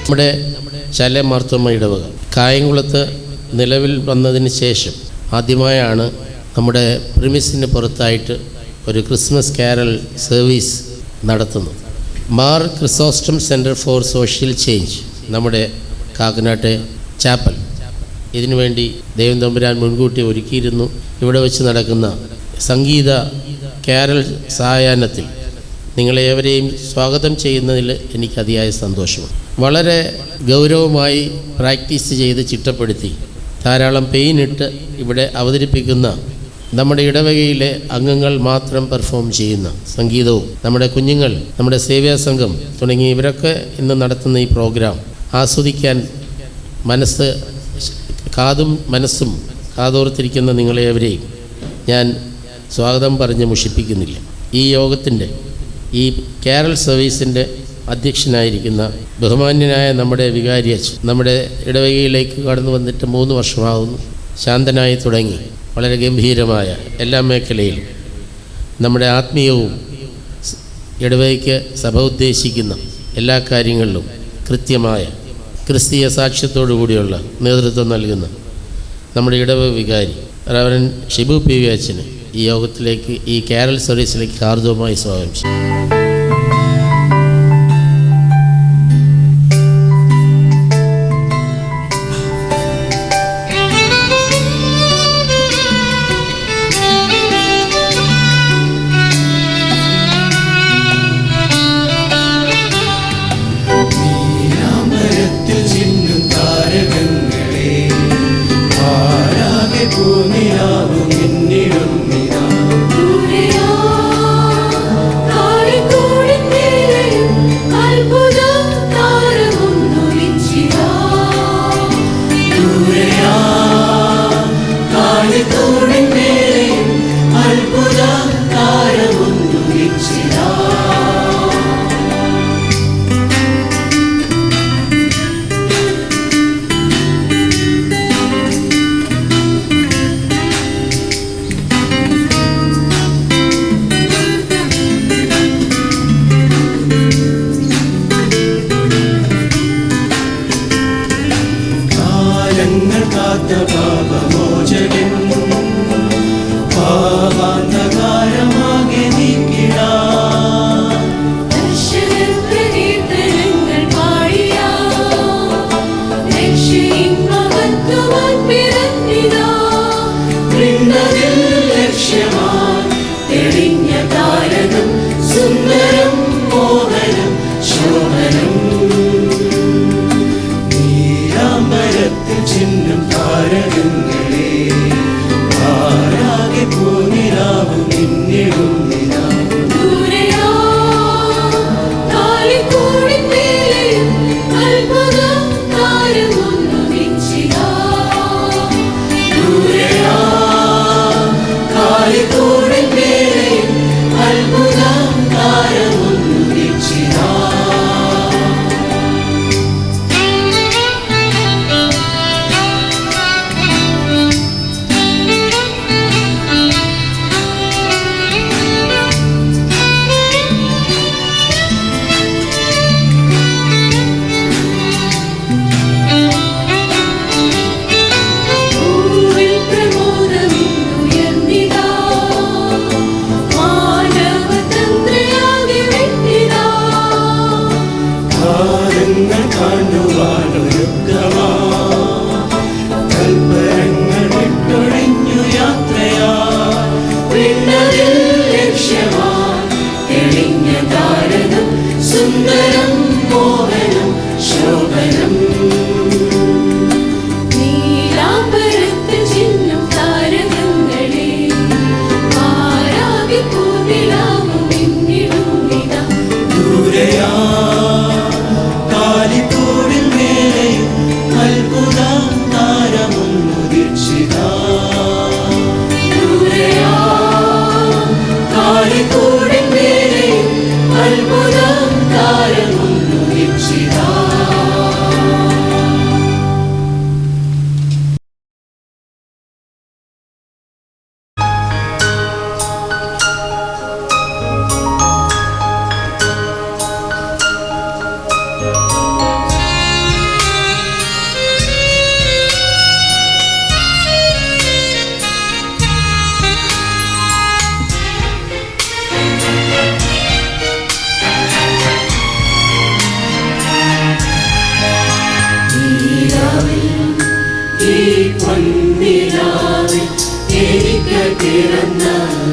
നമ്മുടെ ശാലെ മാർത്തോമ്മ ഇടവക കായംകുളത്ത് നിലവിൽ വന്നതിന് ശേഷം ആദ്യമായാണ് നമ്മുടെ പ്രിമിസിന് പുറത്തായിട്ട് ഒരു ക്രിസ്മസ് കാരൽ സർവീസ് നടത്തുന്നത്. Mar Chrysostom centre for social change, നമ്മുടെ കാക്കനാട്ടെ ചാപ്പൽ, ഇതിനുവേണ്ടി ദൈവം തമ്പുരാൻ മുൻകൂട്ടി ഒരുക്കിയിരുന്നു. ഇവിടെ വെച്ച് നടക്കുന്ന സംഗീത കാരൽ സായാഹ്നത്തിൽ നിങ്ങളേവരെയും സ്വാഗതം ചെയ്യുന്നതിൽ എനിക്ക് അതിയായ സന്തോഷമാണ്. വളരെ ഗൗരവമായി പ്രാക്ടീസ് ചെയ്ത് ചിട്ടപ്പെടുത്തി ധാരാളം പെയിനിട്ട് ഇവിടെ അവതരിപ്പിക്കുന്ന നമ്മുടെ ഇടവകയിലെ അംഗങ്ങൾ മാത്രം പെർഫോം ചെയ്യുന്ന സംഗീതവും നമ്മുടെ കുഞ്ഞുങ്ങൾ, നമ്മുടെ സേവ്യാ സംഘം തുടങ്ങി ഇവരൊക്കെ ഇന്ന് നടത്തുന്ന ഈ പ്രോഗ്രാം ആസ്വദിക്കാൻ കാതും മനസ്സും കാതോർത്തിരിക്കുന്ന നിങ്ങളേവരെയും ഞാൻ സ്വാഗതം പറഞ്ഞ് മുഷിപ്പിക്കുന്നില്ല. ഈ യോഗത്തിൻ്റെ ഈ കാരൽ സർവീസിൻ്റെ അധ്യക്ഷനായിരിക്കുന്ന ബഹുമാന്യനായ നമ്മുടെ വികാരിയച്ഛൻ നമ്മുടെ ഇടവകയിലേക്ക് കടന്നു വന്നിട്ട് 3 വർഷമാകുന്നു. ശാന്തനായി തുടങ്ങി വളരെ ഗംഭീരമായ എല്ലാ മേഖലയിലും നമ്മുടെ ആത്മീയവും ഇടവകയ്ക്ക് സഭ ഉദ്ദേശിക്കുന്ന എല്ലാ കാര്യങ്ങളിലും കൃത്യമായ ക്രിസ്തീയ സാക്ഷ്യത്തോടു കൂടിയുള്ള നേതൃത്വം നൽകുന്ന നമ്മുടെ ഇടവക വികാരി റവറൻ ഷിബു പി വി അച്ഛന് ഈ യോഗത്തിലേക്ക്, ഈ കാരൽ സർവീസിലേക്ക് ഹാർദവമായി സ്വാഗതം ചെയ്യും.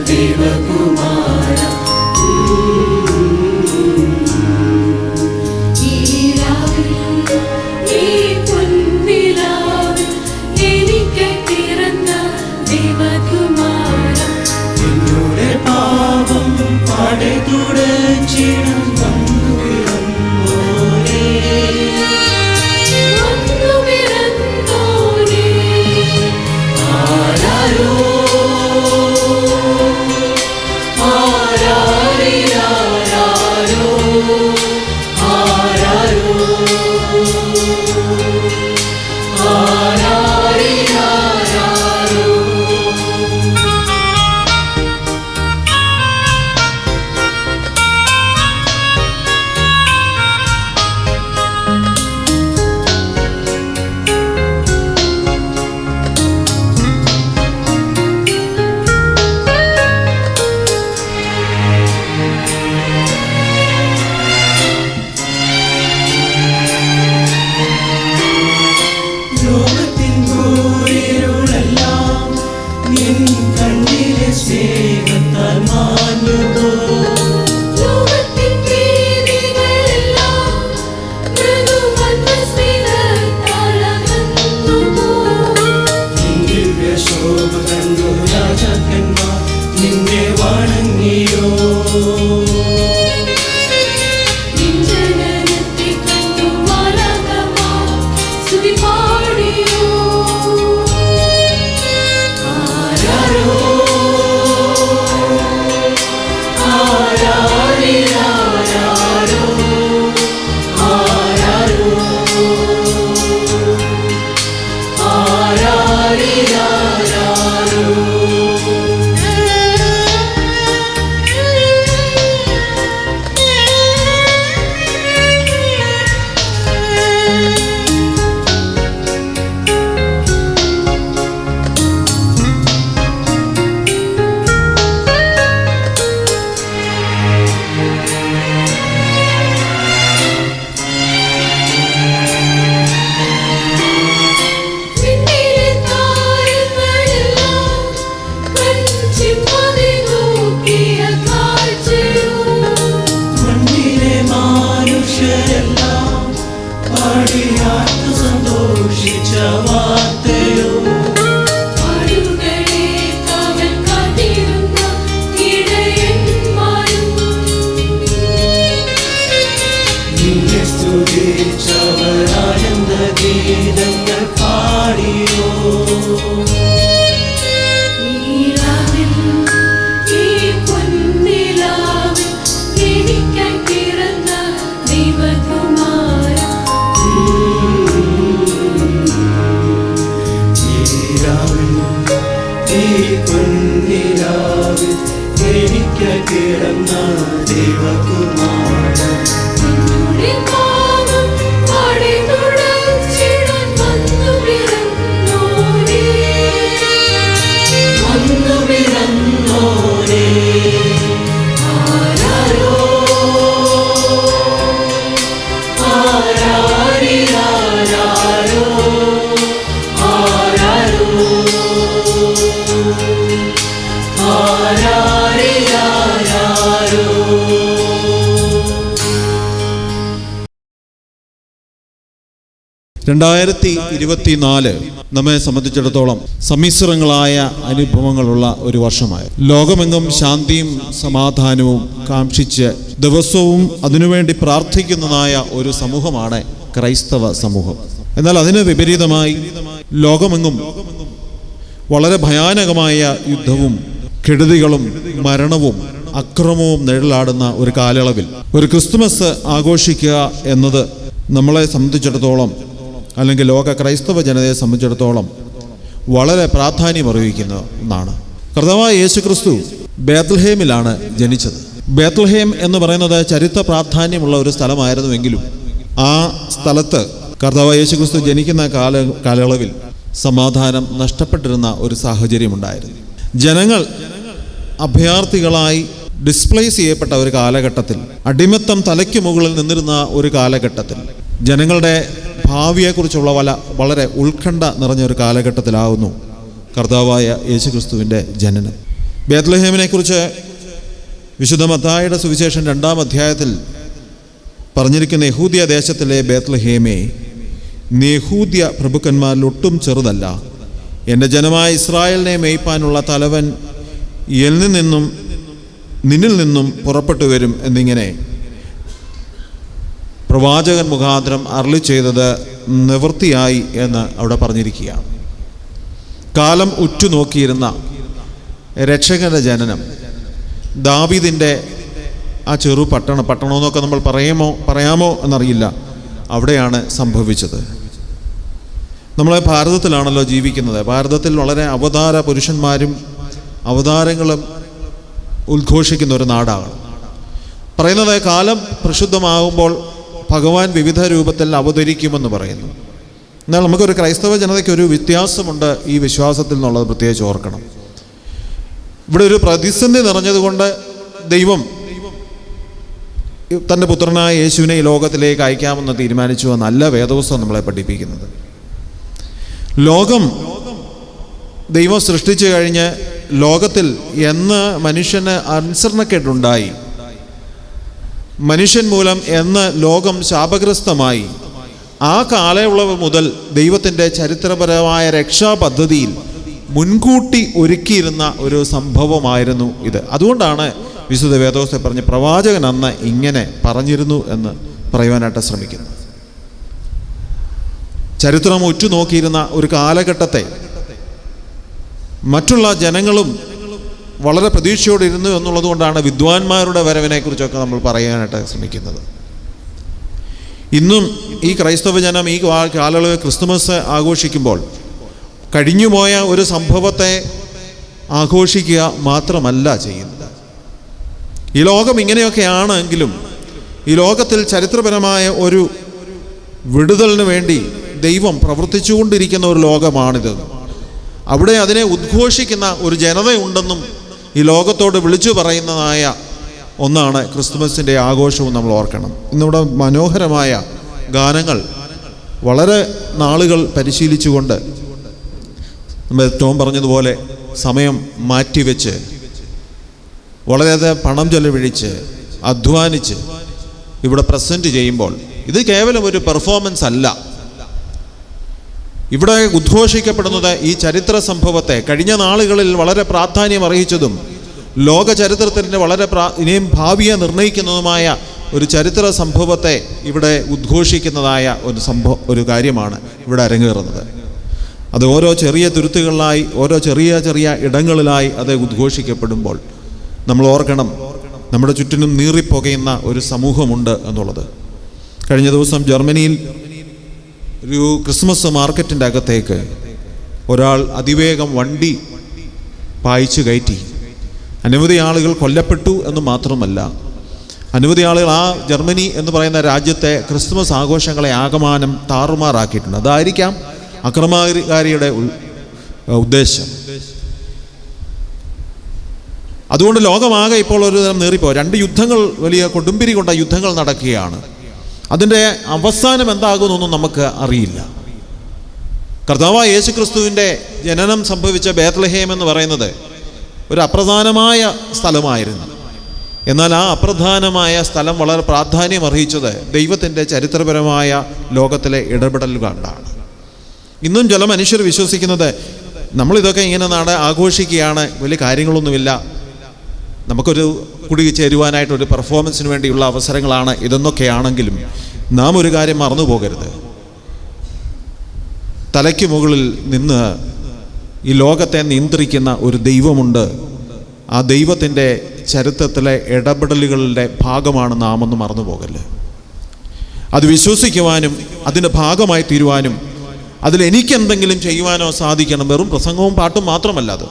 ദൈവകുമാര. എന്നുടെ പാപം പാടെ തുടച്ചിടും നിന്നെ വണങ്ങിയോ സന്തോഷിച്ച വാർത്തയോ നിന്നെ സ്തുതിച്ചവരാനന്ദ ഗീതങ്ങൾ പാടിയോ എനിക്ക് കിടന്ന ദൈവകുമാര നമ്മെ സംബന്ധിച്ചിടത്തോളം സമ്മിശ്രങ്ങളായ അനുഭവങ്ങളുള്ള ഒരു വർഷമായി. ലോകമെങ്ങും ശാന്തിയും സമാധാനവും കാക്ഷിച്ച് ദിവസവും അതിനുവേണ്ടി പ്രാർത്ഥിക്കുന്നതായ ഒരു സമൂഹമാണ് ക്രൈസ്തവ സമൂഹം. എന്നാൽ അതിന് വിപരീതമായി ലോകമെങ്ങും വളരെ ഭയാനകമായ യുദ്ധവും കെടുതികളും മരണവും അക്രമവും നിഴലാടുന്ന ഒരു കാലയളവിൽ ഒരു ക്രിസ്തുമസ് ആഘോഷിക്കുക എന്നത് നമ്മളെ സംബന്ധിച്ചിടത്തോളം, അല്ലെങ്കിൽ ലോക ക്രൈസ്തവ ജനതയെ സംബന്ധിച്ചിടത്തോളം വളരെ പ്രാധാന്യമർഹിക്കുന്ന ഒന്നാണ്. കർത്താവായ യേശുക്രിസ്തു ബേത്ലഹേമിലാണ് ജനിച്ചത്. ബേത്ലഹേം എന്ന് പറയുന്നത് ചരിത്ര പ്രാധാന്യമുള്ള ഒരു സ്ഥലമായിരുന്നുവെങ്കിലും ആ സ്ഥലത്ത് കർത്താവായ യേശുക്രിസ്തു ജനിക്കുന്ന കാലയളവിൽ സമാധാനം നഷ്ടപ്പെട്ടിരുന്ന ഒരു സാഹചര്യമുണ്ടായിരുന്നു. ജനങ്ങൾ അഭയാർത്ഥികളായി ഡിസ്പ്ലേസ് ചെയ്യപ്പെട്ട ഒരു കാലഘട്ടത്തിൽ, അടിമത്തം തലയ്ക്ക് മുകളിൽ നിന്നിരുന്ന ഒരു കാലഘട്ടത്തിൽ, ജനങ്ങളുടെ ഭാവിയെക്കുറിച്ചുള്ള വളരെ ഉത്കണ്ഠ നിറഞ്ഞ ഒരു കാലഘട്ടത്തിലാവുന്നു കർത്താവായ യേശുക്രിസ്തുവിൻ്റെ ജനനം. ബേത്ലഹേമിനെക്കുറിച്ച് വിശുദ്ധ മത്തായിയുടെ സുവിശേഷം 2-ാം അധ്യായത്തിൽ പറഞ്ഞിരിക്കുന്ന യഹൂദ്യ ദേശത്തിലെ ബേത്ലഹേമേ, നീ യഹൂദ്യ പ്രഭുക്കന്മാരിൽ ഒട്ടും ചെറുതല്ല. എൻ്റെ ജനമായ ഇസ്രായേലിനെ മേയ്പ്പാനുള്ള തലവൻ നിന്നിൽ നിന്നും പുറപ്പെട്ടു വരും എന്നിങ്ങനെ പ്രവാചകൻ മുഖാന്തരം അരുളി ചെയ്തത് നിവൃത്തിയായി എന്ന് അവിടെ പറഞ്ഞിരിക്കുകയാണ്. കാലം ഉറ്റുനോക്കിയിരുന്ന രക്ഷകന്റെ ജനനം, ദാവീദിൻ്റെ ആ ചെറു പട്ടണമെന്നൊക്കെ നമ്മൾ പറയാമോ എന്നറിയില്ല, അവിടെയാണ് സംഭവിച്ചത്. നമ്മൾ ഭാരതത്തിലാണല്ലോ ജീവിക്കുന്നത്. ഭാരതത്തിൽ വളരെ അവതാര പുരുഷന്മാരും അവതാരങ്ങളും ഉദ്ഘോഷിക്കുന്ന ഒരു നാടാണ്. പറയുന്നത് കാലം പ്രക്ഷുബ്ധമാകുമ്പോൾ ഭഗവാൻ വിവിധ രൂപത്തിൽ അവതരിക്കുമെന്ന് പറയുന്നു. എന്നാൽ നമുക്കൊരു ക്രൈസ്തവ ജനതയ്ക്കൊരു വ്യത്യാസമുണ്ട് ഈ വിശ്വാസത്തിൽ എന്നുള്ളത് പ്രത്യേകിച്ച് ഓർക്കണം. ഇവിടെ ഒരു പ്രതിസന്ധി നിറഞ്ഞതുകൊണ്ട് ദൈവം തൻ്റെ പുത്രനായ യേശുവിനെ ഈ ലോകത്തിലേക്ക് അയക്കാമെന്ന് തീരുമാനിച്ചു എന്നല്ല വേദപുസ്തകം നമ്മളെ പഠിപ്പിക്കുന്നത്. ലോകം ദൈവം സൃഷ്ടിച്ചു കഴിഞ്ഞ് ലോകത്തിൽ എന്ന് മനുഷ്യന് അനുസരണക്കേടുണ്ടായി, മനുഷ്യൻ മൂലം എന്ന് ലോകം ശാപഗ്രസ്തമായി, ആ കാലയളവ് മുതൽ ദൈവത്തിൻ്റെ ചരിത്രപരമായ രക്ഷാപദ്ധതിയിൽ മുൻകൂട്ടി ഒരുക്കിയിരുന്ന ഒരു സംഭവമായിരുന്നു ഇത്. അതുകൊണ്ടാണ് വിശുദ്ധ വേദപുസ്തകം പറഞ്ഞ് പ്രവാചകൻ അന്ന് ഇങ്ങനെ പറഞ്ഞിരുന്നു എന്ന് പറയുവാനായിട്ട് ശ്രമിക്കുന്നത്. ചരിത്രം ഉറ്റുനോക്കിയിരുന്ന ഒരു കാലഘട്ടത്തെ മറ്റുള്ള ജനങ്ങളും വളരെ പ്രതീക്ഷയോടിരുന്നു എന്നുള്ളത് കൊണ്ടാണ് വിദ്വാൻമാരുടെ വരവിനെക്കുറിച്ചൊക്കെ നമ്മൾ പറയാനായിട്ട് ശ്രമിക്കുന്നത്. ഇന്നും ഈ ക്രൈസ്തവ ജനം ഈ കാലയളവ് ക്രിസ്തുമസ് ആഘോഷിക്കുമ്പോൾ കഴിഞ്ഞുപോയ ഒരു സംഭവത്തെ ആഘോഷിക്കുക മാത്രമല്ല ചെയ്യുന്നത്. ഈ ലോകം ഇങ്ങനെയൊക്കെയാണെങ്കിലും ഈ ലോകത്തിൽ ചരിത്രപരമായ ഒരു വിടുതലിന് വേണ്ടി ദൈവം പ്രവർത്തിച്ചുകൊണ്ടിരിക്കുന്ന ഒരു ലോകമാണിത്. അവിടെ അതിനെ ഉദ്ഘോഷിക്കുന്ന ഒരു ജനതയുണ്ടെന്നും ഈ ലോകത്തോട് വിളിച്ചു പറയുന്നതായ ഒന്നാണ് ക്രിസ്തുമസിൻ്റെ ആഘോഷവും നമ്മൾ ഓർക്കണം. ഇന്നിവിടെ മനോഹരമായ ഗാനങ്ങൾ വളരെ നാളുകൾ പരിശീലിച്ചുകൊണ്ട് നമ്മൾ ടോം പറഞ്ഞതുപോലെ സമയം മാറ്റിവെച്ച് വളരെയധികം പണം ചെലവഴിച്ച് അധ്വാനിച്ച് ഇവിടെ പ്രസൻറ്റ് ചെയ്യുമ്പോൾ ഇത് കേവലം ഒരു പെർഫോമൻസ് അല്ല. ഇവിടെ ഉദ്ഘോഷിക്കപ്പെടുന്നത് ഈ ചരിത്ര സംഭവത്തെ, കഴിഞ്ഞ നാളുകളിൽ വളരെ പ്രാധാന്യം അർഹിച്ചതും ലോക ചരിത്രത്തിൻ്റെ വളരെ ഇനിയും ഭാവിയെ നിർണ്ണയിക്കുന്നതുമായ ഒരു ചരിത്ര സംഭവത്തെ ഇവിടെ ഉദ്ഘോഷിക്കുന്നതായ ഒരു കാര്യമാണ് ഇവിടെ അരങ്ങേറുന്നത്. അത് ഓരോ ചെറിയ തുരുത്തുകളിലായി, ഓരോ ചെറിയ ചെറിയ ഇടങ്ങളിലായി അത് ഉദ്ഘോഷിക്കപ്പെടുമ്പോൾ നമ്മൾ ഓർക്കണം, നമ്മുടെ ചുറ്റിനും നീറിപ്പുകയുന്ന ഒരു സമൂഹമുണ്ട് എന്നുള്ളത്. കഴിഞ്ഞ ദിവസം ജർമ്മനിയിൽ ഒരു ക്രിസ്മസ് മാർക്കറ്റിൻ്റെ അകത്തേക്ക് ഒരാൾ അതിവേഗം വണ്ടി പായിച്ചു കയറ്റി. അനവധി ആളുകൾ കൊല്ലപ്പെട്ടു എന്ന് മാത്രമല്ല, അനവധി ആളുകൾ ആ ജർമ്മനി എന്ന് പറയുന്ന രാജ്യത്തെ ക്രിസ്മസ് ആഘോഷങ്ങളെ ആകമാനം താറുമാറാക്കിയിട്ടുണ്ട്. അതായിരിക്കാം അക്രമകാരിയുടെ ഉദ്ദേശം. അതുകൊണ്ട് ലോകമാകെ ഇപ്പോൾ ഒരു തരം നേറിപ്പോ 2 യുദ്ധങ്ങൾ, വലിയ കൊടുമ്പിരി കൊണ്ട യുദ്ധങ്ങൾ നടക്കുകയാണ്. അതിൻ്റെ അവസാനം എന്താകുമെന്നൊന്നും നമുക്ക് അറിയില്ല. കർത്താവായ യേശു ക്രിസ്തുവിൻ്റെ ജനനം സംഭവിച്ച ബേത്ലഹേം എന്ന് പറയുന്നത് ഒരു അപ്രധാനമായ സ്ഥലമായിരുന്നു. എന്നാൽ ആ അപ്രധാനമായ സ്ഥലം വളരെ പ്രാധാന്യം അർഹിച്ചത് ദൈവത്തിൻ്റെ ചരിത്രപരമായ ലോകത്തിലെ ഇടപെടൽ കൊണ്ടാണ്. ഇന്നും ചില മനുഷ്യർ വിശ്വസിക്കുന്നത് നമ്മളിതൊക്കെ ഇങ്ങനെ ആഘോഷിക്കുകയാണ്, വലിയ കാര്യങ്ങളൊന്നുമില്ല, നമുക്കൊരു കുടി ചേരുവാനായിട്ടൊരു പെർഫോമൻസിന് വേണ്ടിയുള്ള അവസരങ്ങളാണ് ഇതെന്നൊക്കെയാണെങ്കിലും നാം ഒരു കാര്യം മറന്നു പോകരുത്. തലയ്ക്ക് മുകളിൽ നിന്ന് ഈ ലോകത്തെ നിയന്ത്രിക്കുന്ന ഒരു ദൈവമുണ്ട്. ആ ദൈവത്തിൻ്റെ ചരിത്രത്തിലെ ഇടപെടലുകളുടെ ഭാഗമാണ് നാമെന്ന് മറന്നു പോകല്ലേ. അത് വിശ്വസിക്കുവാനും അതിൻ്റെ ഭാഗമായി തീരുവാനും അതിൽ എനിക്കെന്തെങ്കിലും ചെയ്യുവാനോ സാധിക്കണം. വെറും പ്രസംഗവും പാട്ടും മാത്രമല്ല, അത്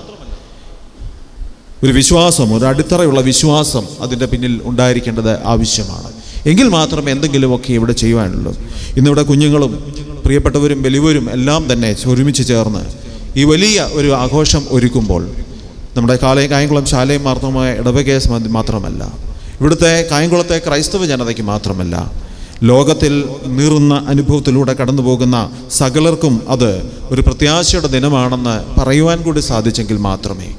ഒരു വിശ്വാസം, ഒരു അടിത്തറയുള്ള വിശ്വാസം അതിൻ്റെ പിന്നിൽ ഉണ്ടായിരിക്കേണ്ടത് ആവശ്യമാണ്. എങ്കിൽ മാത്രമേ എന്തെങ്കിലുമൊക്കെ ഇവിടെ ചെയ്യുവാനുള്ളൂ. ഇന്നിവിടെ കുഞ്ഞുങ്ങളും പ്രിയപ്പെട്ടവരും വലിയവരും എല്ലാം തന്നെ ഒരുമിച്ച് ചേർന്ന് ഈ വലിയ ഒരു ആഘോഷം ഒരുക്കുമ്പോൾ നമ്മുടെ കായംകുളം ശാലയും മാർത്തമായ ഇടവകയെ മാത്രമല്ല, ഇവിടുത്തെ കായംകുളത്തെ ക്രൈസ്തവ ജനതയ്ക്ക് മാത്രമല്ല, ലോകത്തിൽ നീറുന്ന അനുഭവത്തിലൂടെ കടന്നു പോകുന്ന സകലർക്കും അത് ഒരു പ്രത്യാശയുടെ ദിനമാണെന്ന് പറയുവാൻ കൂടി സാധിച്ചെങ്കിൽ മാത്രമേ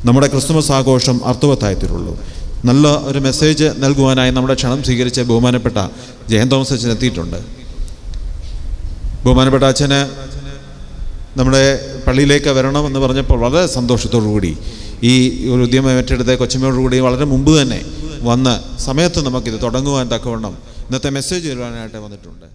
നമ്മുടെ ക്രിസ്തുമസ് ആഘോഷം അർത്ഥവത്തായിത്തീരുള്ളൂ. നല്ല ഒരു മെസ്സേജ് നൽകുവാനായി നമ്മുടെ ക്ഷണം സ്വീകരിച്ച ബഹുമാനപ്പെട്ട ജയൻ തോമസ് അച്ഛൻ എത്തിയിട്ടുണ്ട്. ബഹുമാനപ്പെട്ട അച്ഛന് നമ്മുടെ പള്ളിയിലേക്ക് വരണമെന്ന് പറഞ്ഞപ്പോൾ വളരെ സന്തോഷത്തോടുകൂടി ഈ ഒരു ഉദ്യമം ഏറ്റെടുത്ത കൊച്ചമ്മയോടുകൂടി വളരെ മുമ്പ് തന്നെ വന്ന് സമയത്ത് നമുക്കിത് തുടങ്ങുവാൻ തക്കവണ്ണം ഇന്നത്തെ മെസ്സേജ് തരുവാനായിട്ട് വന്നിട്ടുണ്ട്.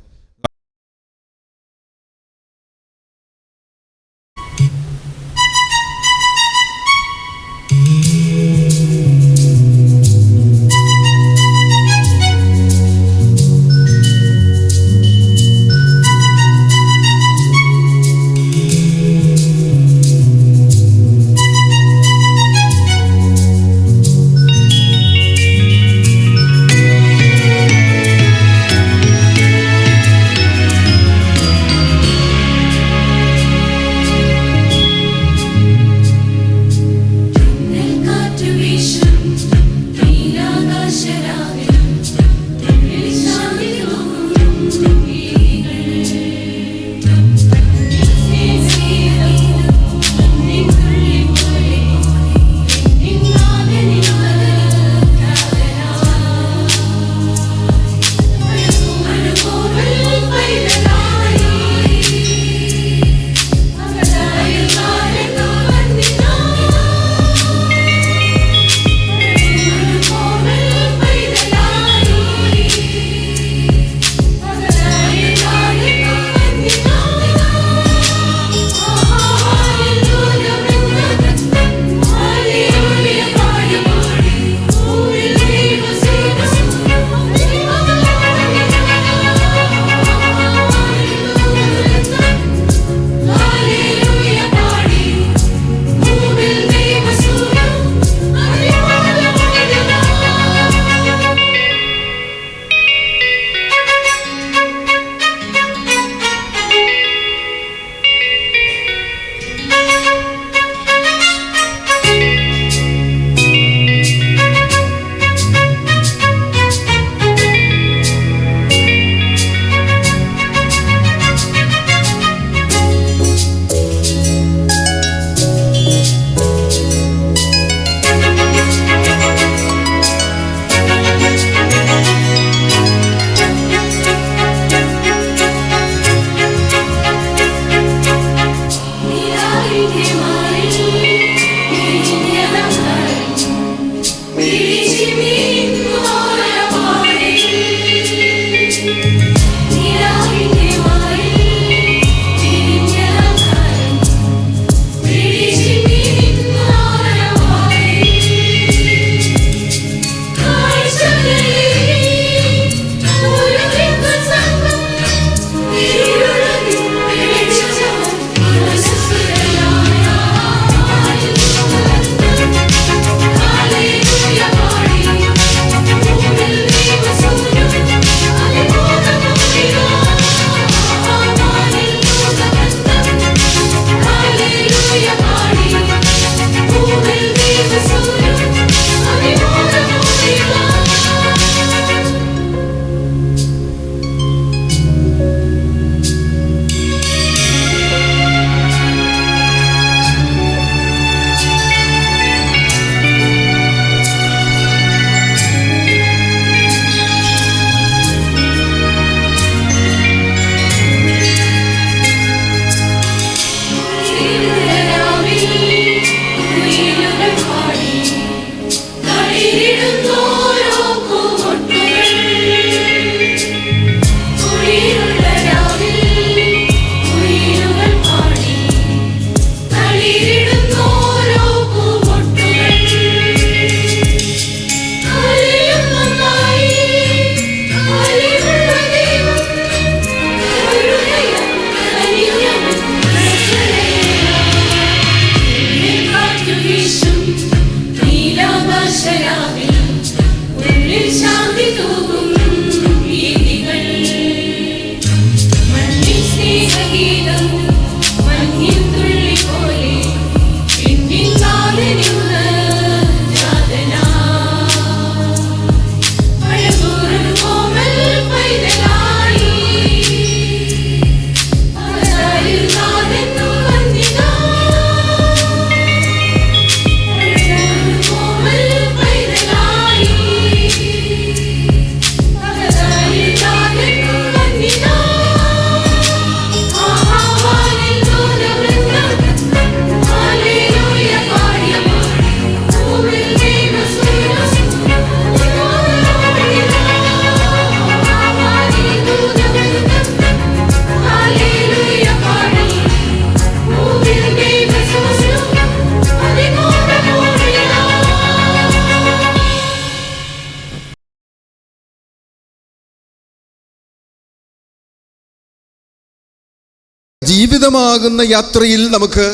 ജീവിതമാകുന്ന യാത്രയിൽ നമുക്ക്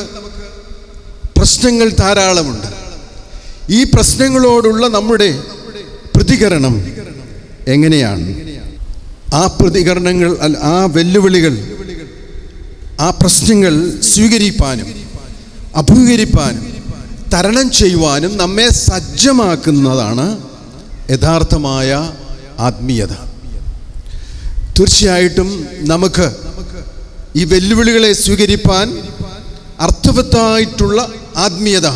പ്രശ്നങ്ങൾ ധാരാളമുണ്ട്. ഈ പ്രശ്നങ്ങളോടുള്ള നമ്മുടെ പ്രതികരണം എങ്ങനെയാണ്? ആ പ്രതികരണങ്ങൾ, ആ വെല്ലുവിളികൾ, ആ പ്രശ്നങ്ങൾ സ്വീകരിപ്പാനും അഭിമുഖീകരിപ്പാനും തരണം ചെയ്യുവാനും നമ്മെ സജ്ജമാക്കുന്നതാണ് യഥാർത്ഥമായ ആത്മീയത. തീർച്ചയായിട്ടും നമുക്ക് ഈ വെല്ലുവിളികളെ സ്വീകരിപ്പാൻ അർത്ഥവത്തായിട്ടുള്ള ആത്മീയത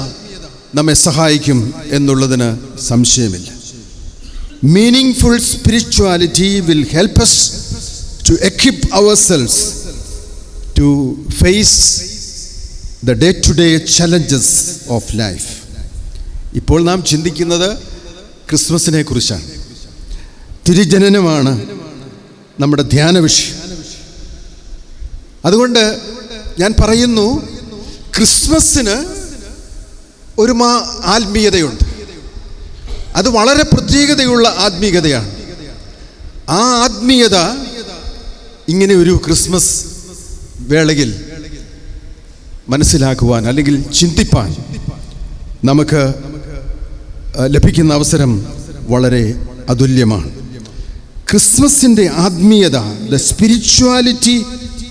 നമ്മെ സഹായിക്കും എന്നുള്ളതിന് സംശയമില്ല. Meaningful spirituality will help us to equip ourselves to face the day-to-day challenges of life. ഇപ്പോൾ നാം ചിന്തിക്കുന്നത് ക്രിസ്മസിനെ കുറിച്ചാണ്. തിരുജനനമാണ് നമ്മുടെ ധ്യാന വിഷയം. അതുകൊണ്ട് ഞാൻ പറയുന്നു, ക്രിസ്മസിന് ഒരു ആത്മീയതയുണ്ട്. അത് വളരെ പ്രത്യേകതയുള്ള ആത്മീയതയാണ്. ആ ആത്മീയത ഇങ്ങനെ ഒരു ക്രിസ്മസ് വേളയിൽ മനസ്സിലാക്കുവാൻ അല്ലെങ്കിൽ ചിന്തിപ്പാൻ നമുക്ക് ലഭിക്കുന്ന അവസരം വളരെ അതുല്യമാണ്. ക്രിസ്മസിൻ്റെ ആത്മീയത, ദ സ്പിരിച്വാലിറ്റി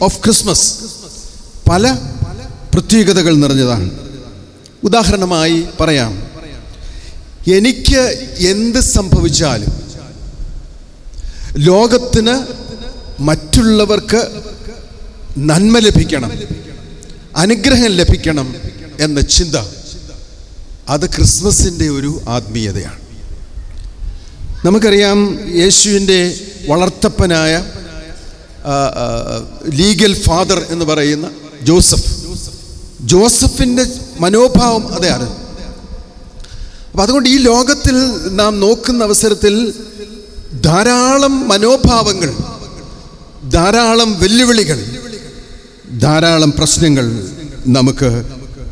ഓഫ് ക്രിസ്മസ്, പല പ്രത്യേകതകൾ നിറഞ്ഞതാണ്. ഉദാഹരണമായി പറയാം, എനിക്ക് എന്ത് സംഭവിച്ചാലും ലോകത്തിന് മറ്റുള്ളവർക്ക് നന്മ ലഭിക്കണം, അനുഗ്രഹം ലഭിക്കണം എന്ന ചിന്ത, അത് ക്രിസ്മസിൻ്റെ ഒരു ആത്മീയതയാണ്. നമുക്കറിയാം, യേശുവിൻ്റെ വളർത്തപ്പനായ ലീഗൽ ഫാദർ എന്ന് പറയുന്ന ജോസഫിൻ്റെ മനോഭാവം അതാണ്. അപ്പം അതുകൊണ്ട് ഈ ലോകത്തിൽ നാം നോക്കുന്ന അവസരത്തിൽ ധാരാളം മനോഭാവങ്ങൾ, ധാരാളം വെല്ലുവിളികൾ, ധാരാളം പ്രശ്നങ്ങൾ നമുക്ക്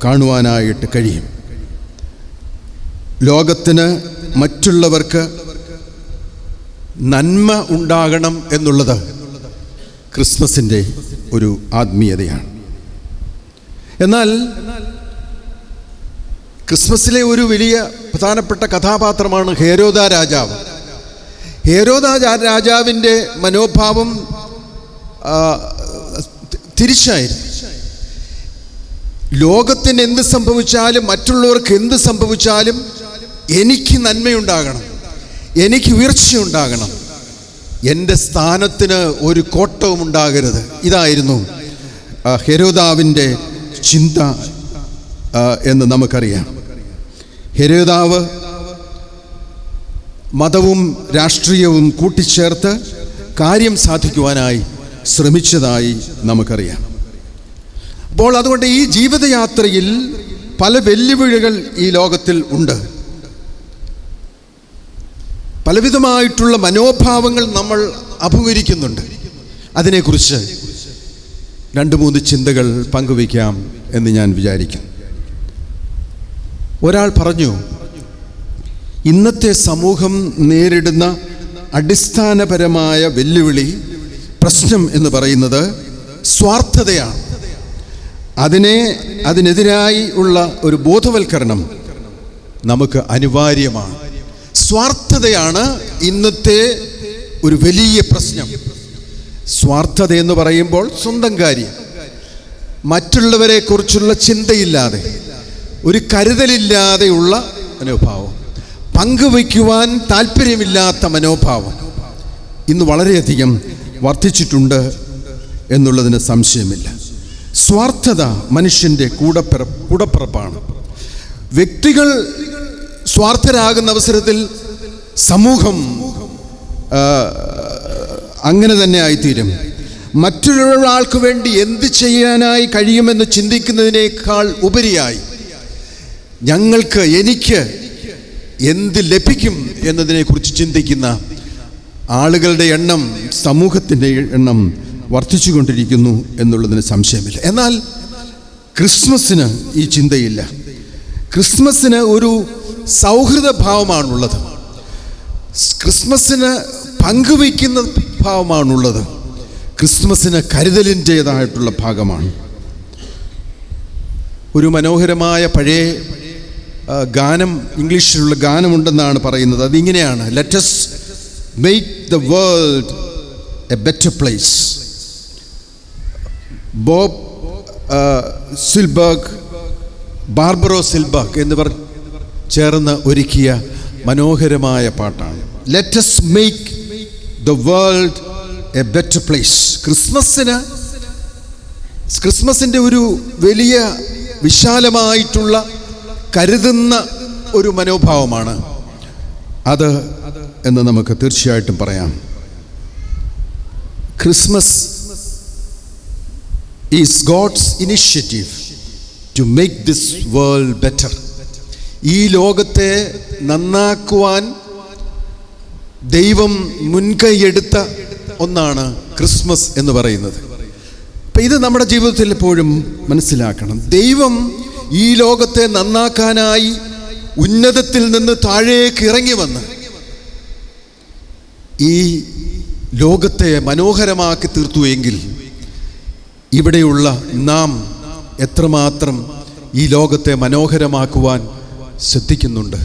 കാണുവാനായിട്ട് കഴിയും. ലോകത്തിന് മറ്റുള്ളവർക്ക് നന്മ ഉണ്ടാകണം എന്നുള്ളത് ക്രിസ്മസിൻ്റെ ഒരു ആത്മീയതയാണ്. എന്നാൽ ക്രിസ്മസിലെ ഒരു വലിയ പ്രധാനപ്പെട്ട കഥാപാത്രമാണ് ഹേരോദ രാജാവ്. ഹേരോദ രാജാവിൻ്റെ മനോഭാവം തിരിച്ചായിരുന്നു. ലോകത്തിന് എന്ത് സംഭവിച്ചാലും, മറ്റുള്ളവർക്ക് എന്ത് സംഭവിച്ചാലും എനിക്ക് നന്മയുണ്ടാകണം, എനിക്ക് ഉയർച്ചയുണ്ടാകണം, എൻ്റെ സ്ഥാനത്തിന് ഒരു കോട്ടവും ഉണ്ടാകരുത്. ഇതായിരുന്നു ഹെരോദാവിൻ്റെ ചിന്ത എന്ന് നമുക്കറിയാം. ഹെരോദാവ് മതവും രാഷ്ട്രീയവും കൂട്ടിച്ചേർത്ത് കാര്യം സാധിക്കുവാനായി ശ്രമിച്ചതായി നമുക്കറിയാം. അപ്പോൾ അതുകൊണ്ട് ഈ ജീവിതയാത്രയിൽ പല വെല്ലുവിളികൾ ഈ ലോകത്തിൽ ഉണ്ട്. പലവിധമായിട്ടുള്ള മനോഭാവങ്ങൾ നമ്മൾ അഭിമുഖീകരിക്കുന്നുണ്ട്. അതിനെക്കുറിച്ച് 2-3 ചിന്തകൾ പങ്കുവയ്ക്കാം എന്ന് ഞാൻ വിചാരിക്കുന്നു. ഒരാൾ പറഞ്ഞു, ഇന്നത്തെ സമൂഹം നേരിടുന്ന അടിസ്ഥാനപരമായ വെല്ലുവിളി, പ്രശ്നം എന്ന് പറയുന്നത് സ്വാർത്ഥതയാണ്. അതിനെതിരായി ഉള്ള ഒരു ബോധവൽക്കരണം നമുക്ക് അനിവാര്യമാണ്. സ്വാർത്ഥതയാണ് ഇന്നത്തെ ഒരു വലിയ പ്രശ്നം. സ്വാർത്ഥത എന്ന് പറയുമ്പോൾ സ്വന്തം കാര്യം, മറ്റുള്ളവരെ കുറിച്ചുള്ള ചിന്തയില്ലാതെ, ഒരു കരുതലില്ലാതെയുള്ള മനോഭാവം, പങ്കുവയ്ക്കുവാൻ താല്പര്യമില്ലാത്ത മനോഭാവം ഇന്ന് വളരെയധികം വർദ്ധിച്ചിട്ടുണ്ട് എന്നുള്ളതിന് സംശയമില്ല. സ്വാർത്ഥത മനുഷ്യൻ്റെ കൂടപ്പിറപ്പാണ്. വ്യക്തികൾ സ്വാർത്ഥരാകുന്ന അവസരത്തിൽ സമൂഹം അങ്ങനെ തന്നെ ആയിത്തീരും. മറ്റൊരാൾക്ക് വേണ്ടി എന്ത് ചെയ്യാനായി കഴിയുമെന്ന് ചിന്തിക്കുന്നതിനേക്കാൾ ഉപരിയായി എനിക്ക് എന്ത് ലഭിക്കും എന്നതിനെക്കുറിച്ച് ചിന്തിക്കുന്ന ആളുകളുടെ എണ്ണം, സമൂഹത്തിൻ്റെ എണ്ണം വർദ്ധിച്ചുകൊണ്ടിരിക്കുന്നു എന്നുള്ളതിന് സംശയമില്ല. എന്നാൽ ക്രിസ്മസിന് ഈ ചിന്തയില്ല. ക്രിസ്മസിന് ഒരു സൗഹൃദ ഭാവമാണുള്ളത്. ക്രിസ്മസിന് പങ്കുവയ്ക്കുന്ന ഭാവമാണുള്ളത്. ക്രിസ്മസിന് കരുതലിൻ്റേതായിട്ടുള്ള ഭാഗമാണ്. ഒരു മനോഹരമായ പഴയ ഗാനം, ഇംഗ്ലീഷിലുള്ള ഗാനമുണ്ടെന്നാണ് പറയുന്നത്. അതിങ്ങനെയാണ്: let us make the world a better place. Bob Silberg, Barbara Silberg എന്നിവർ ചേർന്ന് ഒരുക്കിയ മനോഹരമായ പാട്ടാണ്. Let us make the world a better place. ക്രിസ്മസിൻ്റെ ഒരു വലിയ വിശാലമായിട്ടുള്ള കരുതുന്ന ഒരു മനോഭാവമാണ് അത് എന്ന് നമുക്ക് തീർച്ചയായിട്ടും പറയാം. Christmas is God's initiative to make this world better. ഈ ലോകത്തെ നന്നാക്കുവാൻ ദൈവം മുൻകൈയെടുത്ത ഒന്നാണ് ക്രിസ്മസ് എന്ന് പറയുന്നത്. അപ്പം ഇത് നമ്മുടെ ജീവിതത്തിൽ എപ്പോഴും മനസ്സിലാക്കണം. ദൈവം ഈ ലോകത്തെ നന്നാക്കാനായി ഉന്നതത്തിൽ നിന്ന് താഴേക്ക് ഇറങ്ങി വന്ന് ഈ ലോകത്തെ മനോഹരമാക്കി തീർത്തു എങ്കിൽ ഇവിടെയുള്ള നാം എത്രമാത്രം ഈ ലോകത്തെ മനോഹരമാക്കുവാൻ ശ്രദ്ധിക്കുന്നുണ്ട്?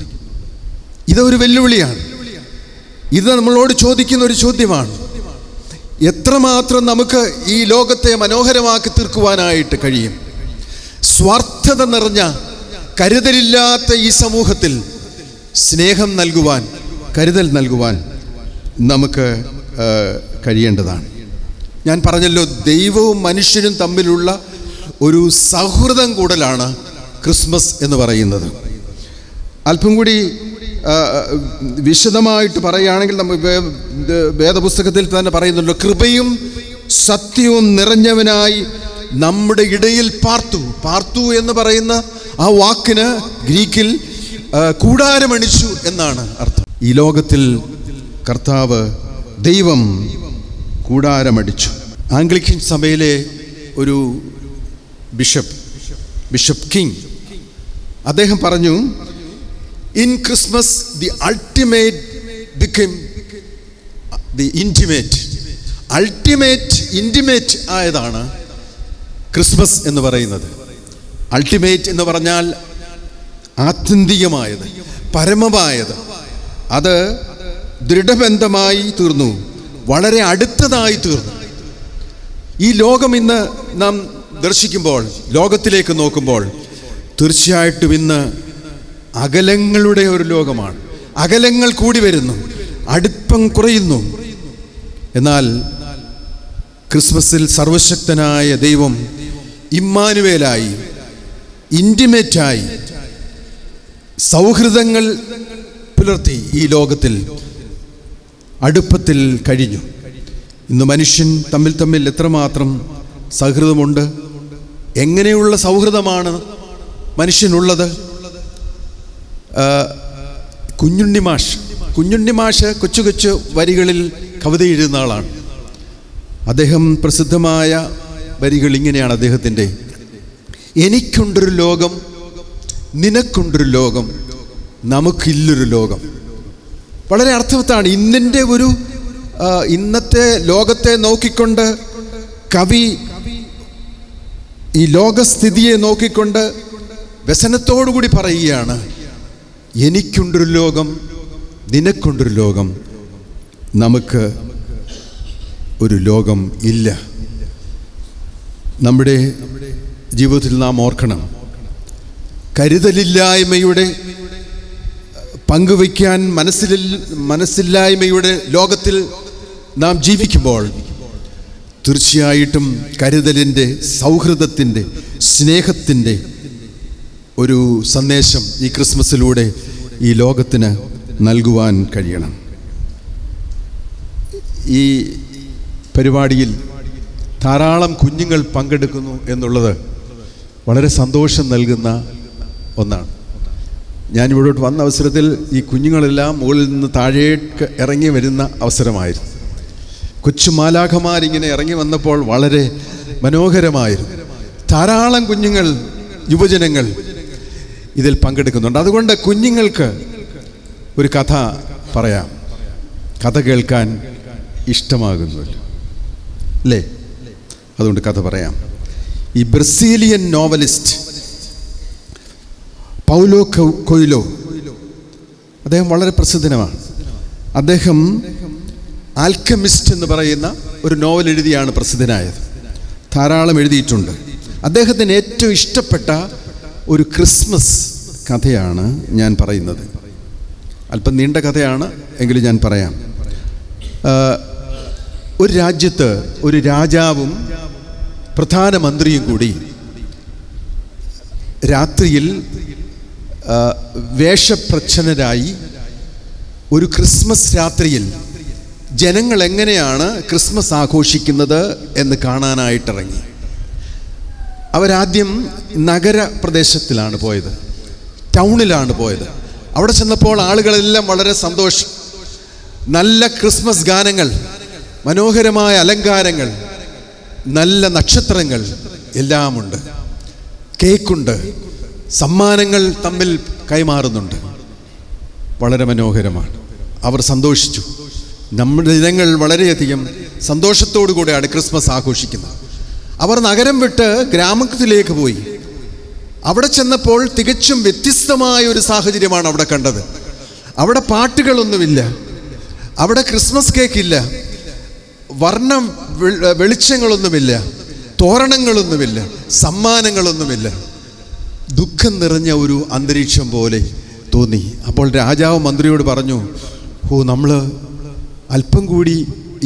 ഇതൊരു വെല്ലുവിളിയാണ്. ഇത് നമ്മളോട് ചോദിക്കുന്ന ഒരു ചോദ്യമാണ്. എത്രമാത്രം നമുക്ക് ഈ ലോകത്തെ മനോഹരമാക്കി തീർക്കുവാനായിട്ട് കഴിയും? സ്വാർത്ഥത നിറഞ്ഞ, കരുതലില്ലാത്ത ഈ സമൂഹത്തിൽ സ്നേഹം നൽകുവാൻ, കരുതൽ നൽകുവാൻ നമുക്ക് കഴിയേണ്ടതാണ്. ഞാൻ പറഞ്ഞല്ലോ, ദൈവവും മനുഷ്യനും തമ്മിലുള്ള ഒരു സൗഹൃദം കൂടലാണ് ക്രിസ്മസ് എന്ന് പറയുന്നത്. അല്പം കൂടി വിശദമായിട്ട് പറയുകയാണെങ്കിൽ നമ്മൾ വേദപുസ്തകത്തിൽ തന്നെ പറയുന്നുണ്ട്, കൃപയും സത്യവും നിറഞ്ഞവനായി നമ്മുടെ ഇടയിൽ പാർത്തു എന്ന് പറയുന്ന ആ വാക്കിന് ഗ്രീക്കിൽ കൂടാരമണിച്ചു എന്നാണ് അർത്ഥം. ഈ ലോകത്തിൽ കർത്താവ് ദൈവം കൂടാരമടിച്ചു. ആംഗ്ലിക്കൻ സഭയിലെ ഒരു ബിഷപ്പ് കിങ് അദ്ദേഹം പറഞ്ഞു, in Christmas the ultimate become the intimate ആയതാണ് ക്രിസ്മസ് എന്ന് പറയുന്നത്. അൾട്ടിമേറ്റ് എന്ന് പറഞ്ഞാൽ ആത്യന്തികമായത്, പരമമായത്. അത് ദൃഢബന്ധമായി തീർന്നു, വളരെ അടുത്തതായി തീർന്നു. ഈ ലോകം ഇന്ന് നാം ദർശിക്കുമ്പോൾ, ലോകത്തിലേക്ക് നോക്കുമ്പോൾ, തീർച്ചയായിട്ടും ഇന്ന് അകലങ്ങളുടെ ഒരു ലോകമാണ്. അകലങ്ങൾ കൂടി വരുന്നു, അടുപ്പം കുറയുന്നു. എന്നാൽ ക്രിസ്മസിൽ സർവശക്തനായ ദൈവം ഇമ്മാനുവേലായി, ഇൻറ്റിമേറ്റായി സൗഹൃദങ്ങൾ പുലർത്തി ഈ ലോകത്തിൽ അടുപ്പത്തിൽ കഴിഞ്ഞു. ഇന്ന് മനുഷ്യൻ തമ്മിൽ എത്രമാത്രം സൗഹൃദമുണ്ട്? എങ്ങനെയുള്ള സൗഹൃദമാണ് മനുഷ്യനുള്ളത്? കുഞ്ഞുണ്ണിമാഷ് കൊച്ചു വരികളിൽ കവിത എഴുതുന്ന ആളാണ്. അദ്ദേഹം പ്രസിദ്ധമായ വരികൾ ഇങ്ങനെയാണ് അദ്ദേഹത്തിൻ്റെ: എനിക്കുണ്ടൊരു ലോകം, നിനക്കുണ്ടൊരു ലോകം, നമുക്കില്ലൊരു ലോകം. വളരെ അർത്ഥവത്താണ്. ഇന്നത്തെ ലോകത്തെ നോക്കിക്കൊണ്ട് കവി ഈ ലോകസ്ഥിതിയെ നോക്കിക്കൊണ്ട് വ്യസനത്തോടുകൂടി പറയുകയാണ്, എനിക്കുണ്ടൊരു ലോകം, നിനക്കുണ്ടൊരു ലോകം, നമുക്ക് ഒരു ലോകം ഇല്ല. നമ്മുടെ ജീവിതത്തിൽ നാം ഓർക്കണം, കരുതലില്ലായ്മയുടെ, പങ്കുവയ്ക്കാൻ മനസ്സില്ലായ്മയുടെ ലോകത്തിൽ നാം ജീവിക്കുമ്പോൾ തീർച്ചയായിട്ടും കരുതലിൻ്റെ, സൗഹൃദത്തിൻ്റെ, സ്നേഹത്തിൻ്റെ ഒരു സന്ദേശം ഈ ക്രിസ്മസിലൂടെ ഈ ലോകത്തിന് നൽകുവാൻ കഴിയണം. ഈ പരിപാടിയിൽ ധാരാളം കുഞ്ഞുങ്ങൾ പങ്കെടുക്കുന്നു എന്നുള്ളത് വളരെ സന്തോഷം നൽകുന്ന ഒന്നാണ്. ഞാനിവിടോട്ട് വന്ന അവസരത്തിൽ ഈ കുഞ്ഞുങ്ങളെല്ലാം മുകളിൽ നിന്ന് താഴേക്ക് ഇറങ്ങി വരുന്ന അവസരമായിരുന്നു. കൊച്ചു മാലാഖമാരിങ്ങനെ ഇറങ്ങി വന്നപ്പോൾ വളരെ മനോഹരമായിരുന്നു. ധാരാളം കുഞ്ഞുങ്ങൾ, യുവജനങ്ങൾ ഇതിൽ പങ്കെടുക്കുന്നുണ്ട്. അതുകൊണ്ട് കുഞ്ഞുങ്ങൾക്ക് ഒരു കഥ പറയാം. കഥ കേൾക്കാൻ ഇഷ്ടമാകുന്നുവല്ലോ അല്ലേ? അതുകൊണ്ട് കഥ പറയാം. ഈ ബ്രസീലിയൻ നോവലിസ്റ്റ് പൗലോ കൊയ്ലോ, അദ്ദേഹം വളരെ പ്രസിദ്ധനമാണ്. അദ്ദേഹം ആൽക്കമിസ്റ്റ് എന്ന് പറയുന്ന ഒരു നോവൽ എഴുതിയാണ് പ്രസിദ്ധനായത്. ധാരാളം എഴുതിയിട്ടുണ്ട്. അദ്ദേഹത്തിന് ഏറ്റവും ഇഷ്ടപ്പെട്ട ഒരു ക്രിസ്മസ് കഥയാണ് ഞാൻ പറയുന്നത്. അല്പം നീണ്ട കഥയാണ്, എങ്കിലും ഞാൻ പറയാം. ഒരു രാജ്യത്ത് ഒരു രാജാവും പ്രധാനമന്ത്രിയും കൂടി രാത്രിയിൽ വേഷപ്രച്ഛന്നരായി ഒരു ക്രിസ്മസ് രാത്രിയിൽ ജനങ്ങൾ എങ്ങനെയാണ് ക്രിസ്മസ് ആഘോഷിക്കുന്നത് എന്ന് കാണാനായിട്ടിറങ്ങി. അവരാദ്യം നഗരപ്രദേശത്തിലാണ് പോയത്, ടൗണിലാണ് പോയത്. അവിടെ ചെന്നപ്പോൾ ആളുകളെല്ലാം വളരെ സന്തോഷം. നല്ല ക്രിസ്മസ് ഗാനങ്ങൾ, മനോഹരമായ അലങ്കാരങ്ങൾ, നല്ല നക്ഷത്രങ്ങൾ എല്ലാമുണ്ട്, കേക്കുണ്ട്, സമ്മാനങ്ങൾ തമ്മിൽ കൈമാറുന്നുണ്ട്. വളരെ മനോഹരമാണ്. അവർ സന്തോഷിച്ചു. നമ്മുടെ ജനങ്ങൾ വളരെയധികം സന്തോഷത്തോടു കൂടെയാണ് ക്രിസ്മസ് ആഘോഷിക്കുന്നത്. അവർ നഗരം വിട്ട് ഗ്രാമത്തിലേക്ക് പോയി. അവിടെ ചെന്നപ്പോൾ തികച്ചും വ്യത്യസ്തമായ ഒരു സാഹചര്യമാണ് അവിടെ കണ്ടത്. അവിടെ പാട്ടുകളൊന്നുമില്ല, അവിടെ ക്രിസ്മസ് കേക്കില്ല, വർണ്ണ വെളിച്ചങ്ങളൊന്നുമില്ല, തോരണങ്ങളൊന്നുമില്ല, സമ്മാനങ്ങളൊന്നുമില്ല. ദുഃഖം നിറഞ്ഞ ഒരു അന്തരീക്ഷം പോലെ തോന്നി. അപ്പോൾ രാജാവ് മന്ത്രിയോട് പറഞ്ഞു, നമ്മൾ അല്പം കൂടി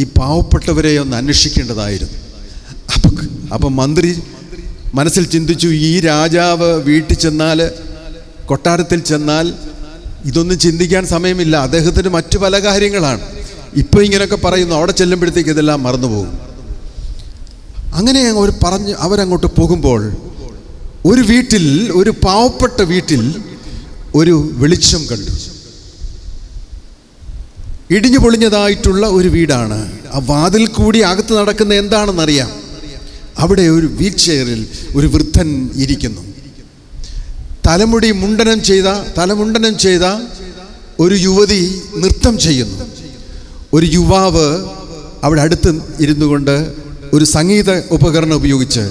ഈ പാവപ്പെട്ടവരെ ഒന്ന് അന്വേഷിക്കേണ്ടതായിരുന്നു. അപ്പം മന്ത്രി മനസ്സിൽ ചിന്തിച്ചു, ഈ രാജാവ് വീട്ടിൽ ചെന്നാൽ, കൊട്ടാരത്തിൽ ചെന്നാൽ ഇതൊന്നും ചിന്തിക്കാൻ സമയമില്ല. അദ്ദേഹത്തിന് മറ്റു പല കാര്യങ്ങളാണ്. ഇപ്പോൾ ഇങ്ങനെയൊക്കെ പറയുന്നു, അവിടെ ചെല്ലുമ്പോഴത്തേക്ക് ഇതെല്ലാം മറന്നുപോകും. അങ്ങനെ അവരങ്ങോട്ട് പോകുമ്പോൾ ഒരു വീട്ടിൽ, ഒരു പാവപ്പെട്ട വീട്ടിൽ ഒരു വെളിച്ചം കണ്ടു. ഇടിഞ്ഞു പൊളിഞ്ഞതായിട്ടുള്ള ഒരു വീടാണ്. ആ വാതിൽ കൂടി അകത്ത് നടക്കുന്ന എന്താണെന്നറിയാം. അവിടെ ഒരു വീൽ ചെയറിൽ ഒരു വൃദ്ധൻ ഇരിക്കുന്നു. തലമുണ്ടനം ചെയ്ത ഒരു യുവതി നൃത്തം ചെയ്യുന്നു. ഒരു യുവാവ് അവിടെ അടുത്ത് ഇരുന്നു കൊണ്ട് ഒരു സംഗീത ഉപകരണം ഉപയോഗിച്ച്,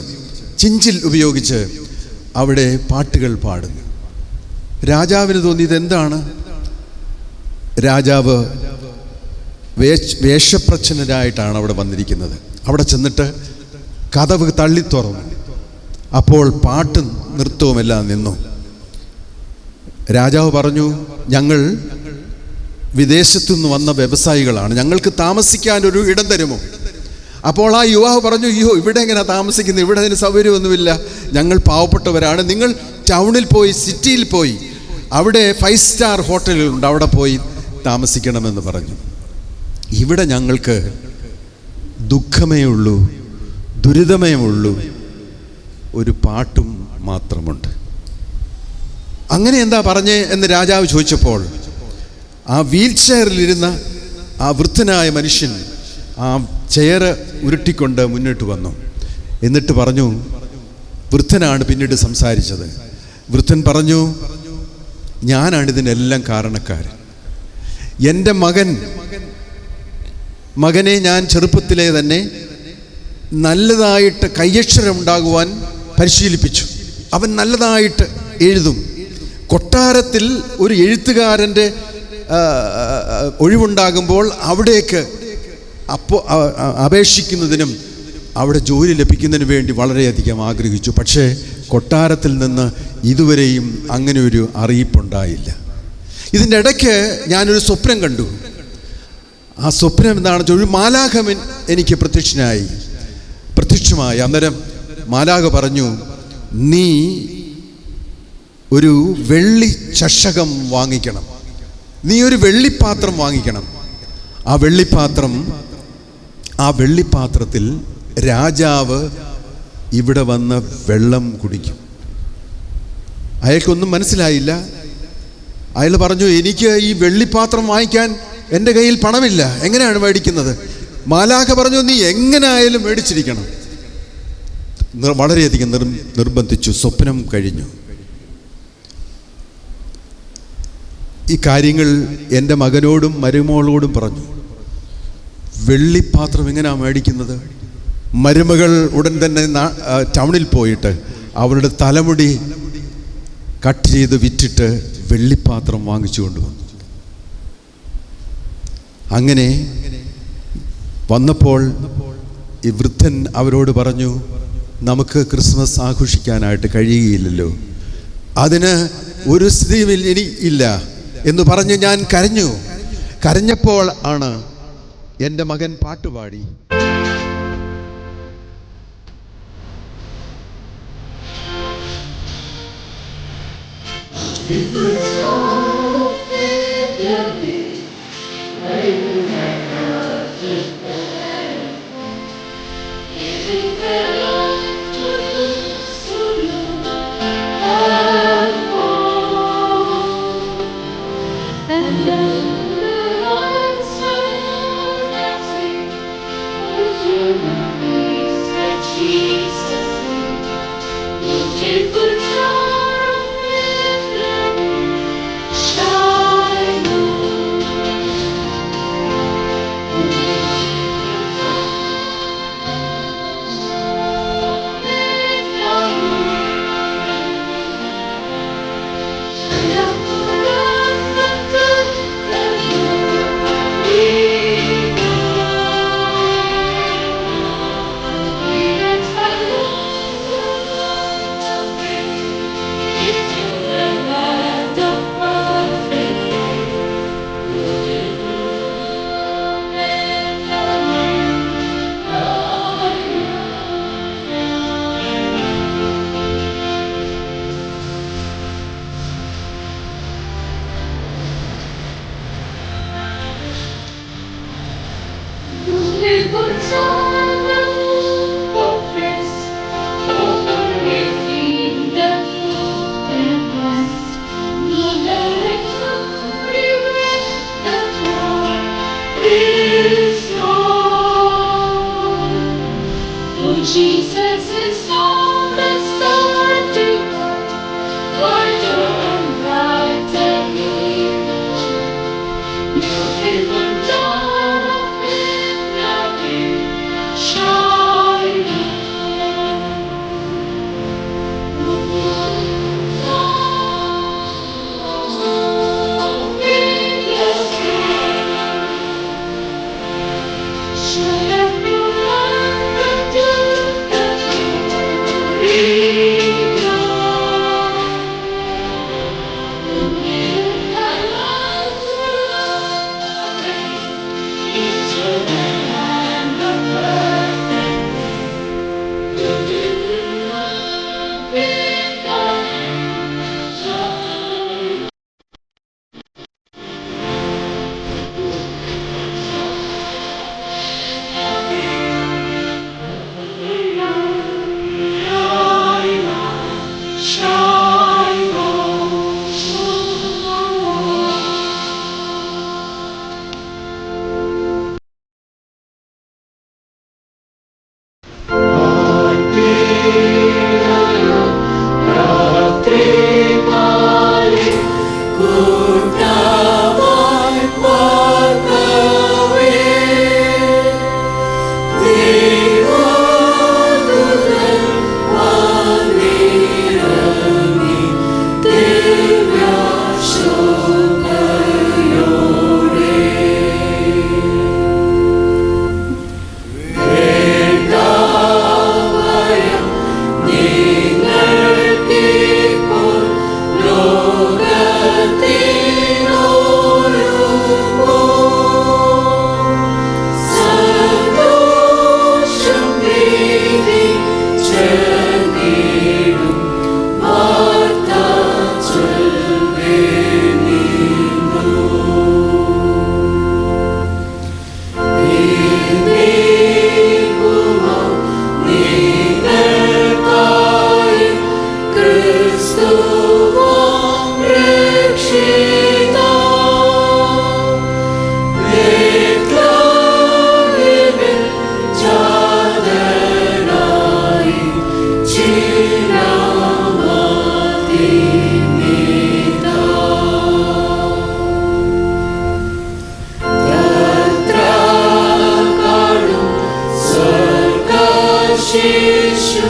ചിഞ്ചിൽ ഉപയോഗിച്ച് അവിടെ പാട്ടുകൾ പാടുന്നു. രാജാവിന് തോന്നി, ഇതെന്താണ്? രാജാവ് വേഷപ്രച്ഛന്നരായിട്ടാണ് അവിടെ വന്നിരിക്കുന്നത്. അവിടെ ചെന്നിട്ട് കതവ് തള്ളി തുറന്നു. അപ്പോൾ പാട്ടും നൃത്തവും എല്ലാം നിന്നു. രാജാവ് പറഞ്ഞു, ഞങ്ങൾ വിദേശത്തു നിന്ന് വന്ന വ്യവസായികളാണ്, ഞങ്ങൾക്ക് താമസിക്കാൻ ഒരു ഇടം തരുമോ? അപ്പോൾ ആ യുവാവ് പറഞ്ഞു, അയ്യോ, ഇവിടെ എങ്ങനെ താമസിക്കുന്നത്? ഇവിടെ അതിന് സൗകര്യമൊന്നുമില്ല, ഞങ്ങൾ പാവപ്പെട്ടവരാണ്. നിങ്ങൾ ടൗണിൽ പോയി, സിറ്റിയിൽ പോയി, അവിടെ 5 സ്റ്റാർ ഹോട്ടലുകളുണ്ട്, അവിടെ പോയി താമസിക്കണമെന്ന് പറഞ്ഞു. ഇവിടെ ഞങ്ങൾക്ക് ദുഃഖമേ ഉള്ളൂ, ദുരിതമേ ഉള്ളൂ, ഒരു പാട്ടും മാത്രമുണ്ട്. അങ്ങനെ എന്താ പറഞ്ഞേ എന്ന് രാജാവ് ചോദിച്ചപ്പോൾ ആ വീൽ ചെയറിലിരുന്ന ആ വൃദ്ധനായ മനുഷ്യൻ ആ ചെയർ ഉരുട്ടിക്കൊണ്ട് മുന്നോട്ട് വന്നു. എന്നിട്ട് പറഞ്ഞു, വൃദ്ധനാണ് പിന്നീട് സംസാരിച്ചത്. വൃദ്ധൻ പറഞ്ഞു, ഞാനാണിതിനെല്ലാം കാരണക്കാരൻ. എൻ്റെ മകനെ ഞാൻ ചെറുപ്പത്തിലേ തന്നെ നല്ലതായിട്ട് കയ്യക്ഷരം ഉണ്ടാകുവാൻ പരിശീലിപ്പിച്ചു. അവൻ നല്ലതായിട്ട് എഴുതും. കൊട്ടാരത്തിൽ ഒരു എഴുത്തുകാരൻ്റെ ഒഴിവുണ്ടാകുമ്പോൾ അവിടേക്ക് അപേക്ഷിക്കുന്നതിനും അവിടെ ജോലി ലഭിക്കുന്നതിന് വേണ്ടി വളരെയധികം ആഗ്രഹിച്ചു. പക്ഷേ കൊട്ടാരത്തിൽ നിന്ന് ഇതുവരെയും അങ്ങനെ ഒരു അറിയിപ്പുണ്ടായില്ല. ഇതിൻ്റെ ഇടയ്ക്ക് ഞാനൊരു സ്വപ്നം കണ്ടു. ആ സ്വപ്നം എന്താണെന്ന് വെച്ചാൽ, ഒരു മാലാഖൻ എനിക്ക് പ്രത്യക്ഷമായി. അന്നേരം മാലാഖ പറഞ്ഞു, നീ ഒരു വെള്ളി ചഷകം വാങ്ങിക്കണം, നീ ഒരു വെള്ളിപ്പാത്രം വാങ്ങിക്കണം. ആ വെള്ളിപ്പാത്രത്തിൽ രാജാവ് ഇവിടെ വന്ന് വെള്ളം കുടിക്കും. അയാൾക്കൊന്നും മനസ്സിലായില്ല. അയാൾ പറഞ്ഞു, എനിക്ക് ഈ വെള്ളിപ്പാത്രം വാങ്ങിക്കാൻ എൻ്റെ കയ്യിൽ പണമില്ല, എങ്ങനെയാണ് മേടിക്കുന്നത്? മാലാഖ പറഞ്ഞു, നീ എങ്ങനെയായാലും മേടിച്ചിരിക്കണം. വളരെയധികം നിർബന്ധിച്ചു. സ്വപ്നം കഴിഞ്ഞു. ഈ കാര്യങ്ങൾ എൻ്റെ മകനോടും മരുമകളോടും പറഞ്ഞു. വെള്ളിപ്പാത്രം എങ്ങനെയാണ് മേടിക്കുന്നത്? മരുമകൾ ഉടൻ തന്നെ ടൗണിൽ പോയിട്ട് അവരുടെ തലമുടി കട്ട് ചെയ്ത് വിറ്റിട്ട് വെള്ളിപ്പാത്രം വാങ്ങിച്ചു കൊണ്ടുവന്നു. അങ്ങനെ വന്നപ്പോൾ ഈ വൃദ്ധൻ അവരോട് പറഞ്ഞു, നമുക്ക് ക്രിസ്മസ് ആഘോഷിക്കാനായിട്ട് കഴിയുകയില്ലല്ലോ, അതിന് ഒരു സ്ഥിതിയും ഇല്ല എന്ന് പറഞ്ഞ് ഞാൻ കരഞ്ഞു. കരഞ്ഞപ്പോൾ ആണ് എൻ്റെ മകൻ പാട്ടുപാടി. Jesus is all that's starting, brighter and brighter here. Your hidden dawn of midnight shining. Sheshu,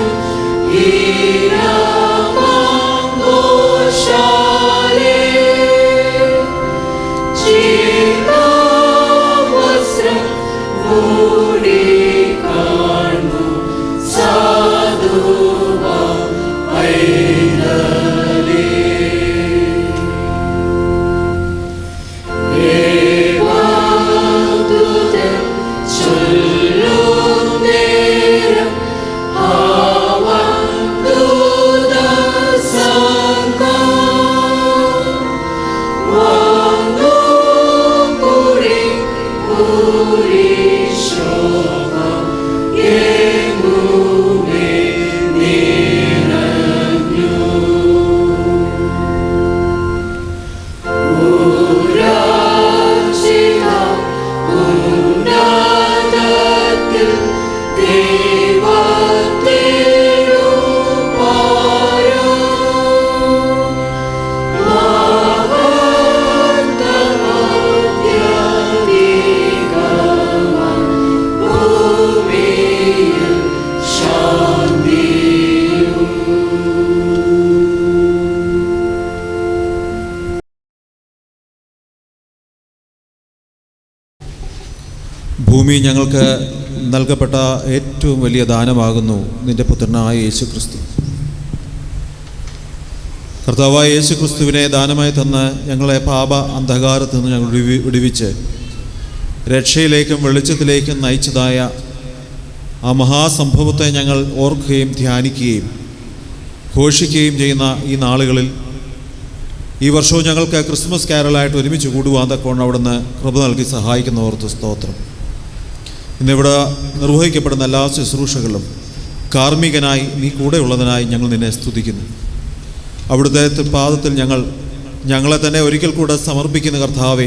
Ira Mango വസ്ത്രം മൂടി കാണു സാധുവാ പൈതലേ. ദേവദൂതൻ ചൊല്ലും നേരം ഭൂമി ഞങ്ങൾക്ക് നൽകപ്പെട്ട ഏറ്റവും വലിയ ദാനമാകുന്നു നിന്റെ പുത്രനായ യേശു ക്രിസ്തു. കർത്താവായ യേശു ക്രിസ്തുവിനെ ദാനമായി തന്ന് ഞങ്ങളെ പാപ അന്ധകാരത്തിൽ നിന്ന് ഞങ്ങൾ വിടുവിച്ച് രക്ഷയിലേക്കും വെളിച്ചത്തിലേക്കും നയിച്ചതായ ആ മഹാസംഭവത്തെ ഞങ്ങൾ ഓർക്കുകയും ധ്യാനിക്കുകയും ഘോഷിക്കുകയും ചെയ്യുന്ന ഈ നാളുകളിൽ ഈ വർഷവും ഞങ്ങൾക്ക് ക്രിസ്മസ് കാരലായിട്ട് ഒരുമിച്ച് കൂടുവാൻ തക്കവണ്ണം അവിടുന്ന് കൃപ നൽകി സഹായിക്കുന്ന ഓർത്ത് സ്തോത്രം. ഇന്നിവിടെ നിർവഹിക്കപ്പെടുന്ന എല്ലാ ശുശ്രൂഷകളും കാർമ്മികനായി നീ കൂടെയുള്ളതിനായി ഞങ്ങൾ നിന്നെ സ്തുതിക്കുന്നു. അവിടുത്തെ പാദത്തിൽ ഞങ്ങളെ തന്നെ ഒരിക്കൽ കൂടെ സമർപ്പിക്കുന്ന കർത്താവേ,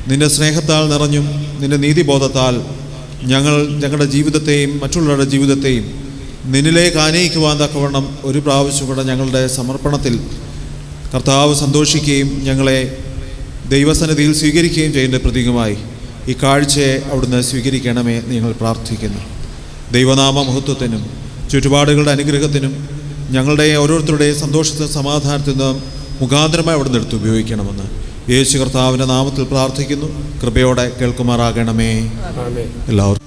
നിന്റെ സ്നേഹത്താൽ നിറഞ്ഞും നിന്റെ നീതിബോധത്താൽ ഞങ്ങളുടെ ജീവിതത്തെയും മറ്റുള്ളവരുടെ ജീവിതത്തെയും നിന്നിലേക്ക് ആനയിക്കുവാൻ തക്കവണ്ണം ഒരു പ്രാവശ്യം കൂടെ ഞങ്ങളുടെ സമർപ്പണത്തിൽ കർത്താവ് സന്തോഷിക്കുകയും ഞങ്ങളെ ദൈവസന്നിധിയിൽ സ്വീകരിക്കുകയും ചെയ്യുന്ന പ്രതീകമായി ഈ കാഴ്ചയെ അവിടുന്ന് സ്വീകരിക്കണമേ ഞങ്ങൾ പ്രാർത്ഥിക്കുന്നു. ദൈവനാമ മഹത്വത്തിനും ചുറ്റുപാടുകളുടെ അനുഗ്രഹത്തിനും ഞങ്ങളുടെ ഓരോരുത്തരുടെയും സന്തോഷത്തിനും സമാധാനത്തിനും മുഖാന്തരമായി അവിടുന്ന് എടുത്ത് ഉപയോഗിക്കണമെന്ന് യേശു കർത്താവിൻ്റെ നാമത്തിൽ പ്രാർത്ഥിക്കുന്നു. കൃപയോടെ കേൾക്കുമാറാകണമേ. എല്ലാവർക്കും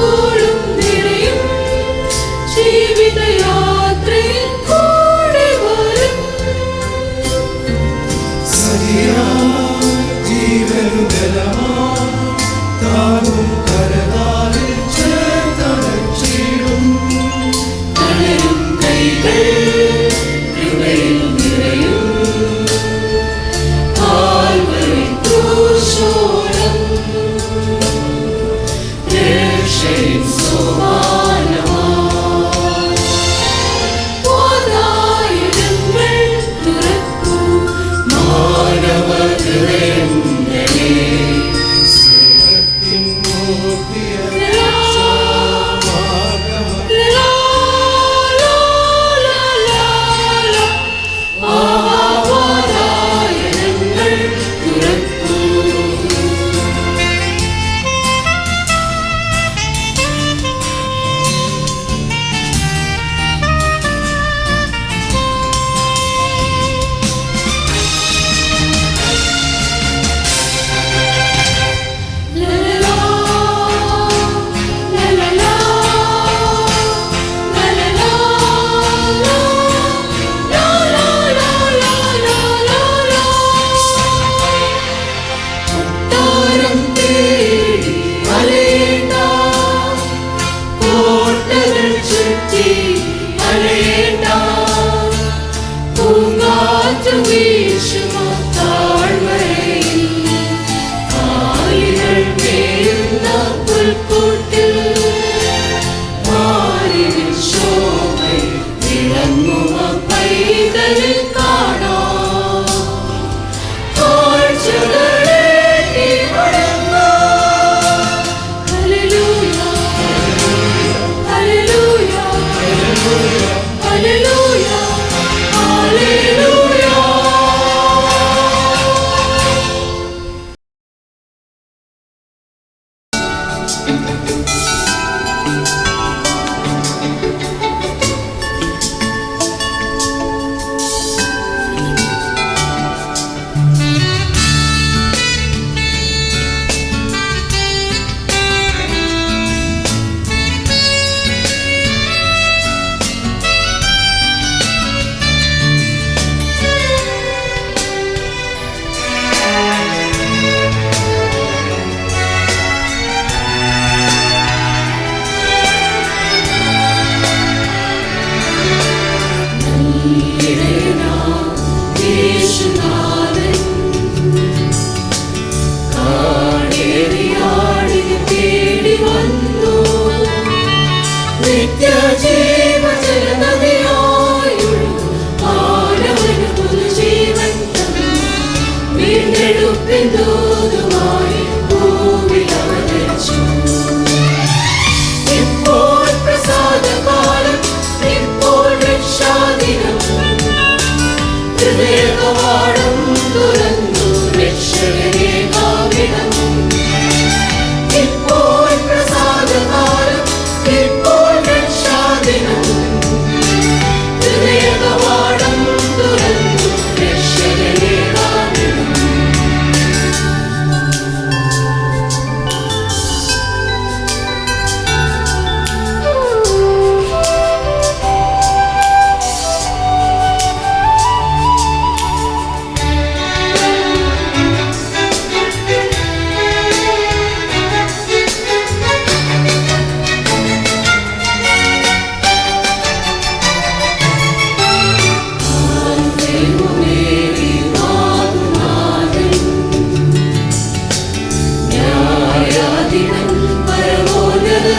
Oh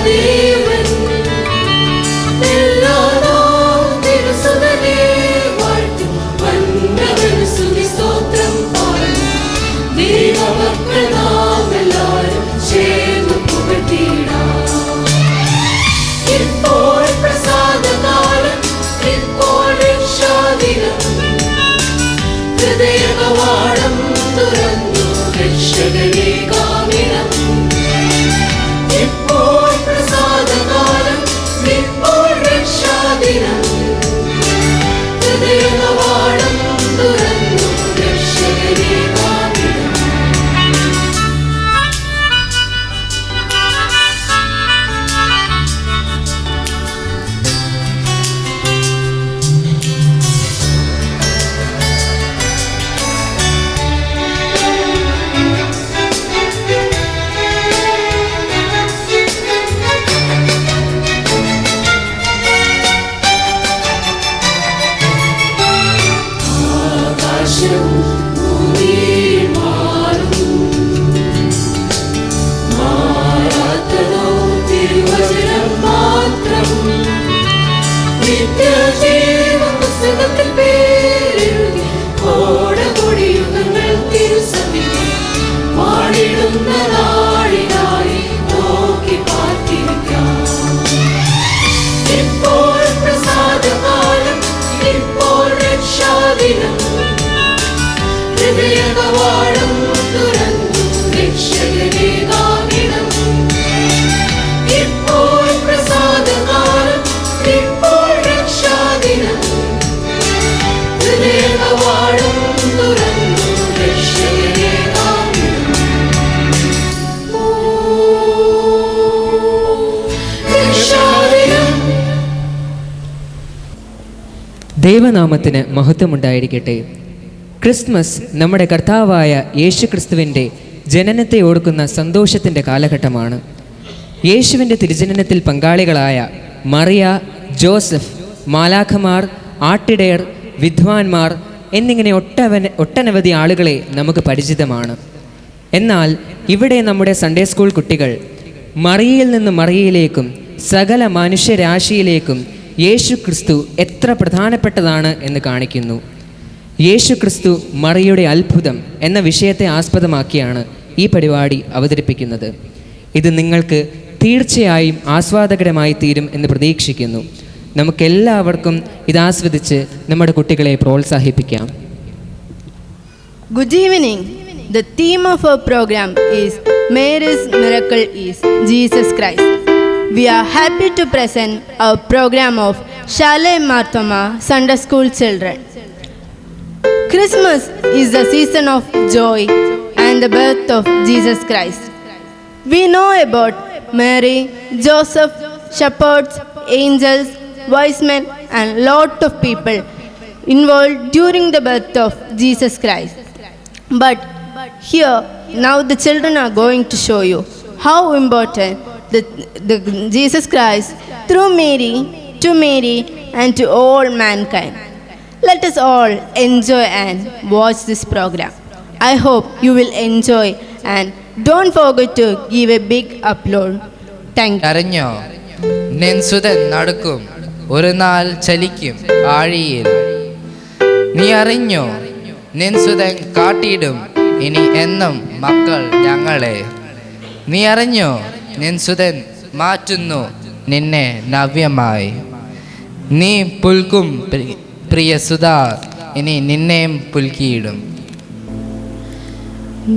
ദേവൻ എല്ലാ നാൾ തിരുസുതനെ വാഴ്ത്തും വന്ദനം സ്തുതി സ്തോത്രം പാടും ദൈവമക്കൾ നാം എല്ലാവരും ചേർന്ന് പുകഴ്ത്തിയിടാം. ഇപ്പോൾ പ്രസാദകാലം, ഇപ്പോൾ രക്ഷാദിനം, ഹൃദയകവാടം തുറന്നു രക്ഷകനെ കാമിനം. ഇപ്പോൾ പ്രസാദകാലം, ഇപ്പോൾ രക്ഷാദിനം, ഹൃദയകവാടം തുറന്നു രക്ഷകനെ കാമിനം. ആകാശം ഭൂമിയിൽ മാറും, മാറാത്തതോ തിരുവചനം മാത്രം. നിത്യജീവ പുസ്തകത്തിൽ പേരെഴുതി കോടകൊടിയുഗങ്ങൾ തിരുസന്നിധി വാണിടുന്ന നാളിനായി നോക്കി പാർത്തിരിക്കാം. ഇപ്പോൾ പ്രസാദകാലം, ഇപ്പോൾ രക്ഷാദിനം, ഹൃദയകവാടം തുറന്നു രക്ഷകനെ കാമിനം. ഇപ്പോൾ പ്രസാദകാലം, ഇപ്പോൾ രക്ഷാദിനം, ഹൃദയകവാടം തുറന്നു രക്ഷകനെ കാമിനം. രക്ഷാദിനം. ദൈവനാമത്തിന് മഹത്വമുണ്ടായിരിക്കട്ടെ. ക്രിസ്മസ് നമ്മുടെ കർത്താവായ യേശുക്രിസ്തുവിൻ്റെ ജനനത്തെ ഓർക്കുന്ന സന്തോഷത്തിൻ്റെ കാലഘട്ടമാണ്. യേശുവിൻ്റെ തിരുജനനത്തിൽ പങ്കാളികളായ മറിയ, ജോസഫ്, മാലാഖമാർ, ആട്ടിടയർ, വിദ്വാൻമാർ എന്നിങ്ങനെ ഒട്ടനവധി ആളുകളെ നമുക്ക് പരിചിതമാണ്. എന്നാൽ ഇവിടെ നമ്മുടെ സൺഡേ സ്കൂൾ കുട്ടികൾ മറിയയിൽ നിന്ന് മറിയയിലേക്കും സകല മനുഷ്യരാശിയിലേക്കും യേശു ക്രിസ്തു എത്ര പ്രധാനപ്പെട്ടതാണ് എന്ന് കാണിക്കുന്നു. യേശു ക്രിസ്തു മറിയയുടെ അത്ഭുതം എന്ന വിഷയത്തെ ആസ്പദമാക്കിയാണ് ഈ പരിപാടി അവതരിപ്പിക്കുന്നത്. ഇത് നിങ്ങൾക്ക് തീർച്ചയായും ആസ്വാദകരമായി തീരും എന്ന് പ്രതീക്ഷിക്കുന്നു. നമുക്കെല്ലാവർക്കും ഇത് ആസ്വദിച്ച് നമ്മുടെ കുട്ടികളെ പ്രോത്സാഹിപ്പിക്കാം. Good evening. The theme of our program is Mary's Miracle is Jesus Christ. We are happy to present our program of Shalem Marthoma Sunday School children. Christmas is the season of joy and the birth of Jesus Christ. We know about Mary, Joseph, shepherds, angels, wise men and lot of people involved during the birth of Jesus Christ. But here now the children are going to show you how important the Jesus Christ through Mary, to Mary and to all mankind. Let us all enjoy and watch this program. I hope you will enjoy and don't forget to give a big upload. Thank you. അറിഞ്ഞോ നെൻസുതൻ നടക്കും ഒരു നാൾ ചലിക്കും ആഴിയിൽ. നീ അറിഞ്ഞോ നെൻസുതൻ കാട്ടിയിടും ഇനി എന്നും മക്കൾ ഞങ്ങളെ. നീ അറിഞ്ഞോ നെൻസുതൻ മാറ്റുന്നു നിന്നെ നവ്യമായി. നീ പുൽക്കും പ്രിയസുത ഇനി നിന്നെയും പുൽക്കിയിടും.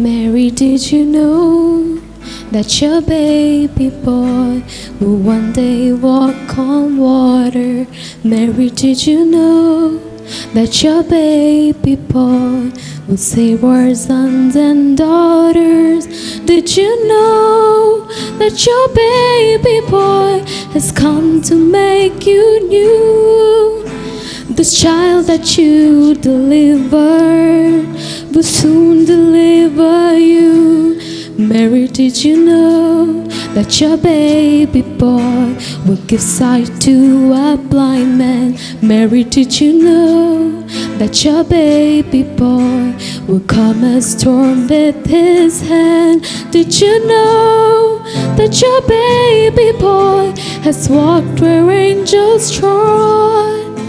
Mary, did you know that your baby boy will one day walk on water? Mary, did you know that your baby boy will save our sons and daughters? Did you know that your baby boy has come to make you new? This child that you delivered will soon deliver you. Mary, did you know that your baby boy will give sight to a blind man? Mary, did you know that your baby boy will come as storm with his hand? Did you know that your baby boy has walked where angels trod?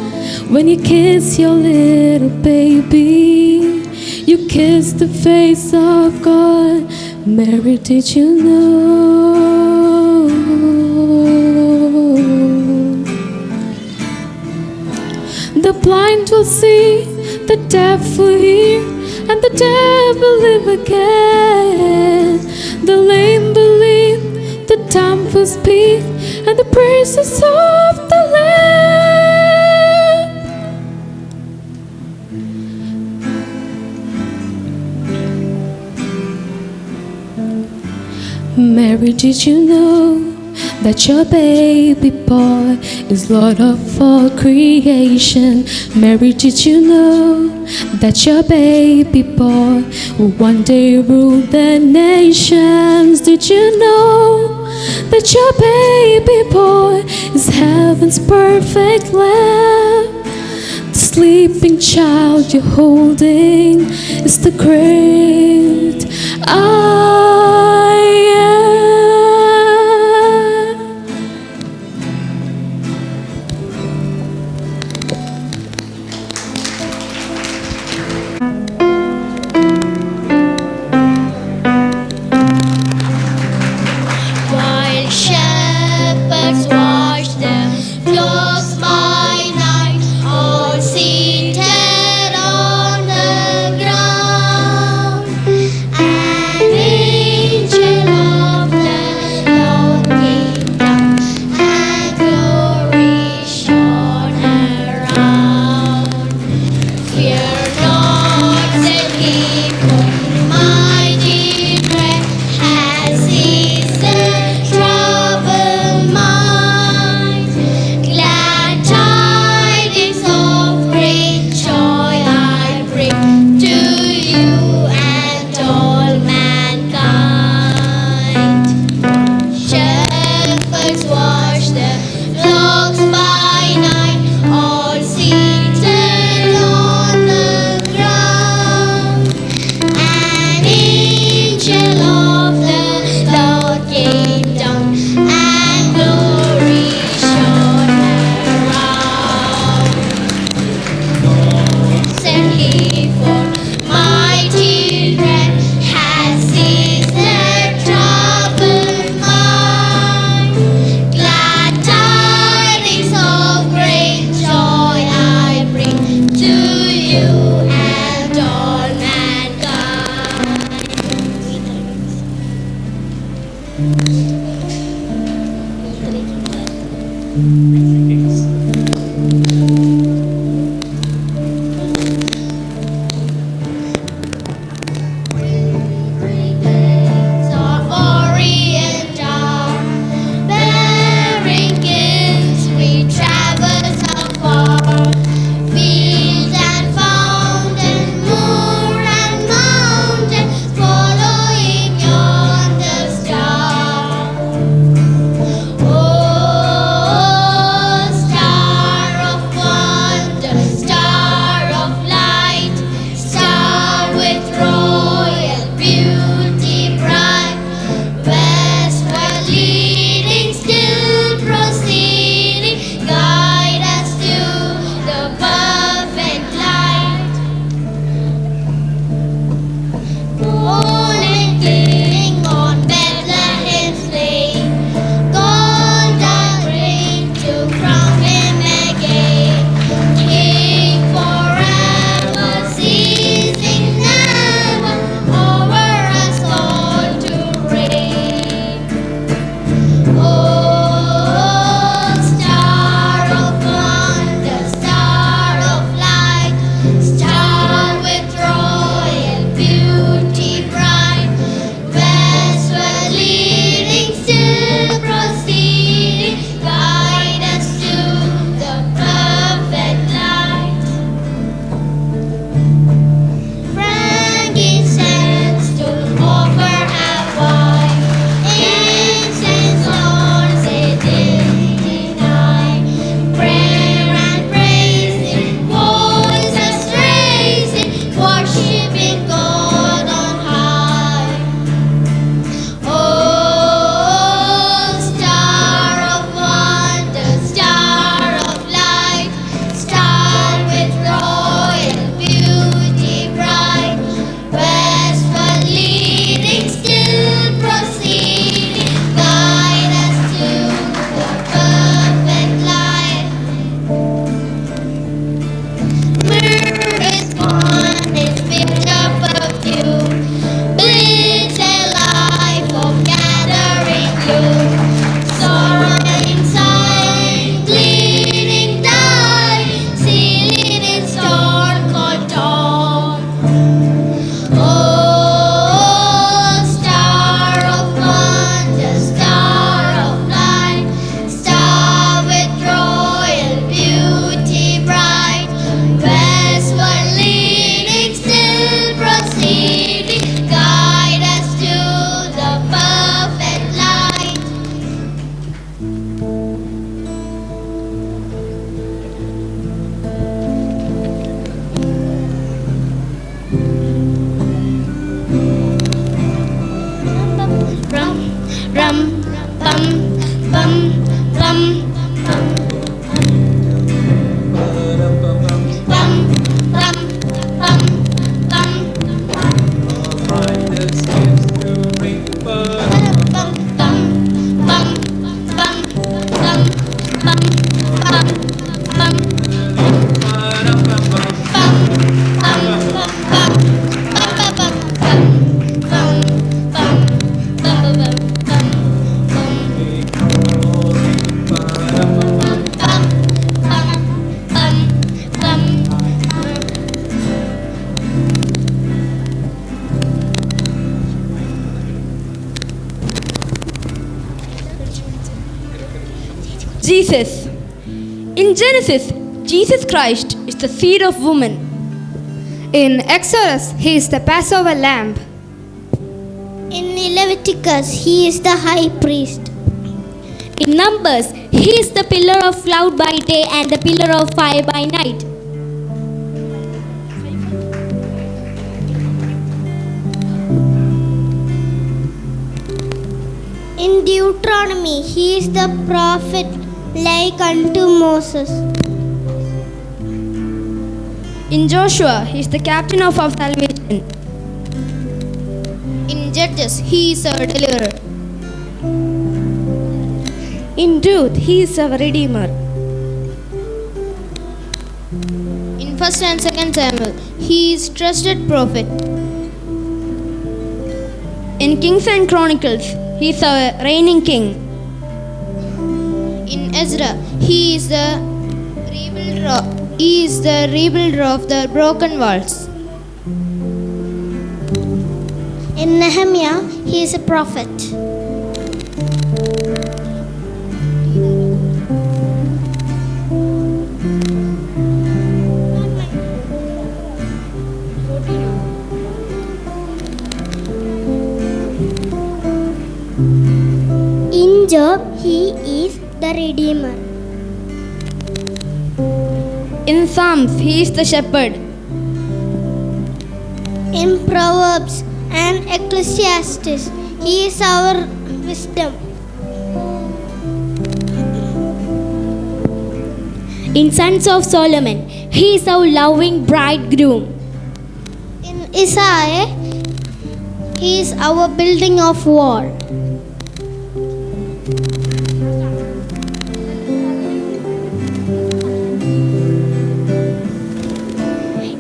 When you kiss your little baby, you kiss the face of God. Mary, did you know? The blind will see, the deaf will hear, and the dead will live again. The lame believe, the dumb will speak, and the praises of the Lamb. Mary, did you know that your baby boy is Lord of all creation? Mary, did you know that your baby boy will one day rule the nations? Did you know that your baby boy is heaven's perfect lamb? The sleeping child you're holding is the great I am. While shepherds watch the flocks by night, all seated on the ground, an angel of the Lord came down, and glory shone around. Fear not, said he, for mighty dread has seized the troubled mind. Glad tidings of great joy I bring to you and all mankind. Shepherds watch the flocks by night, all seated on the ground. An angel of the Lord came down, and glory shone around. Said he, for mighty dread has seized the troubled mind. Glad tidings of great joy I bring to you and all Orient are bearing gifts, we traverse afar, field and fountain, moor and mountain, following yonder star. Oh, rum, bum, bum, bum, bum. Bum, bum, bum, bum. Bum, bum, bum, bum, bum, bum, bum, bum. Jesus. In Genesis, Jesus Christ is the seed of woman. In Exodus, he is the Passover lamb. In Leviticus, he is the high priest. In Numbers, he is the pillar of cloud by day and the pillar of fire by night. In Deuteronomy, he is the prophet like unto Moses. In Joshua, he is the captain of our salvation. In Judges, he is our deliverer. In Ruth, he is our redeemer. In 1st and 2nd Samuel, he is trusted prophet. In Kings and Chronicles, he is our reigning king. In Ezra, he is the rebuilder of the broken walls. In Nehemiah, he is a prophet. In Job, he is the redeemer. In Psalms, he is the shepherd. In Proverbs and Ecclesiastes, he is our wisdom. In Sons of Solomon, he is our loving bridegroom. In Isaiah, he is our building of wall.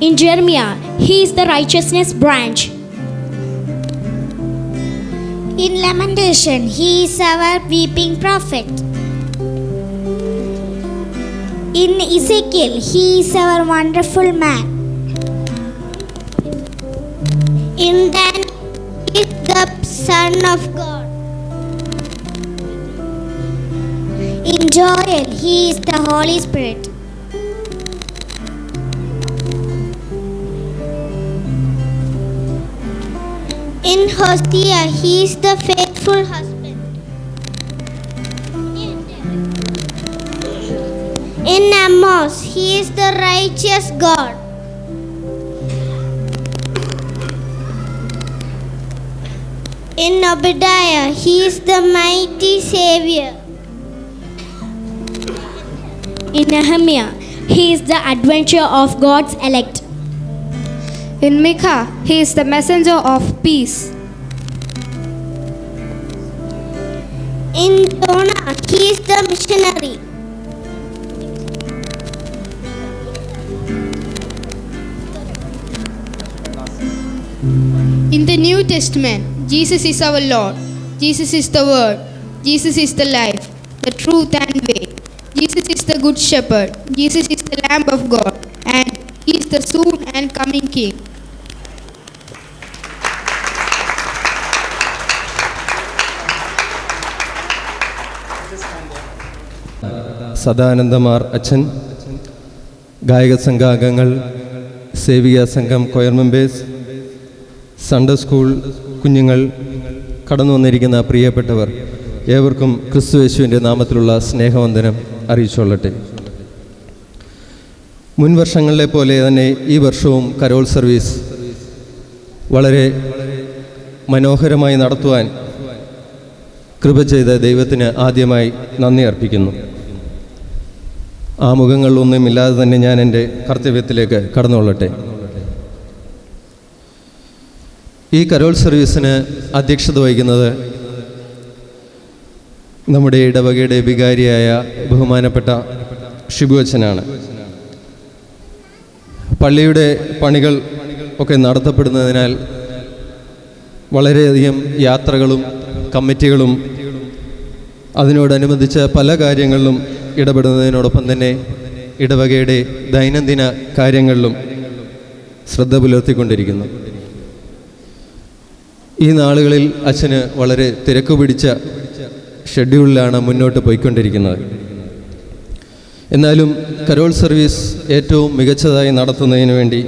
In Jeremiah, he is the righteousness branch. In Lamentation, he is our weeping prophet. In Ezekiel, he is our wonderful man. In Daniel, he is the Son of God. In Joel, he is the Holy Spirit. In Hosea, he is the faithful husband. In Amos, he is the righteous God. In Obadiah, he is the mighty Savior. In Nehemiah, he is the adventure of God's elect. In Micah, he is the messenger of peace. In Jonah, he is the missionary. In the New Testament, Jesus is our Lord. Jesus is the Word. Jesus is the life, the truth and way. Jesus is the Good Shepherd. Jesus is the Lamb of God. And he is the soon and coming King. സദാനന്ദമാർ അച്ഛൻ, ഗായക സംഘാംഗങ്ങൾ, സേവിക സംഘം, coir members, Sunday school കുഞ്ഞുങ്ങൾ, കടന്നു വന്നിരിക്കുന്ന പ്രിയപ്പെട്ടവർ, ഏവർക്കും ക്രിസ്തുയേശുവിൻ്റെ നാമത്തിലുള്ള സ്നേഹവന്ദനം അറിയിച്ചുകൊള്ളട്ടെ. മുൻ വർഷങ്ങളിലെ പോലെ തന്നെ ഈ വർഷവും കരോൾ സർവീസ് വളരെ മനോഹരമായി നടത്തുവാൻ കൃപ ചെയ്ത ദൈവത്തിന് ആദ്യമായി നന്ദി അർപ്പിക്കുന്നു. ആ മുഖങ്ങളൊന്നുമില്ലാതെ തന്നെ ഞാൻ എൻ്റെ കർത്തവ്യത്തിലേക്ക് കടന്നുകൊള്ളട്ടെ. ഈ കരോൾ സർവീസിന് അധ്യക്ഷത വഹിക്കുന്നത് നമ്മുടെ ഇടവകയുടെ വികാരിയായ ബഹുമാനപ്പെട്ട ഷിബു അച്ഛനാണ്. പള്ളിയുടെ പണികൾ ഒക്കെ നടത്തപ്പെടുന്നതിനാൽ വളരെയധികം യാത്രകളും കമ്മിറ്റികളും അതിനോടനുബന്ധിച്ച പല കാര്യങ്ങളിലും ഇടപെടുന്നതിനോടൊപ്പം തന്നെ ഇടവകയുടെ ദൈനംദിന കാര്യങ്ങളിലും ശ്രദ്ധ പുലർത്തിക്കൊണ്ടിരിക്കുന്നു. ഈ നാളുകളിൽ അച്ഛന് വളരെ തിരക്ക് പിടിച്ച ഷെഡ്യൂളിലാണ് മുന്നോട്ട് പോയിക്കൊണ്ടിരിക്കുന്നത്. എന്നാലും കരോൾ സർവീസ് ഏറ്റവും മികച്ചതായി നടത്തുന്നതിന് വേണ്ടി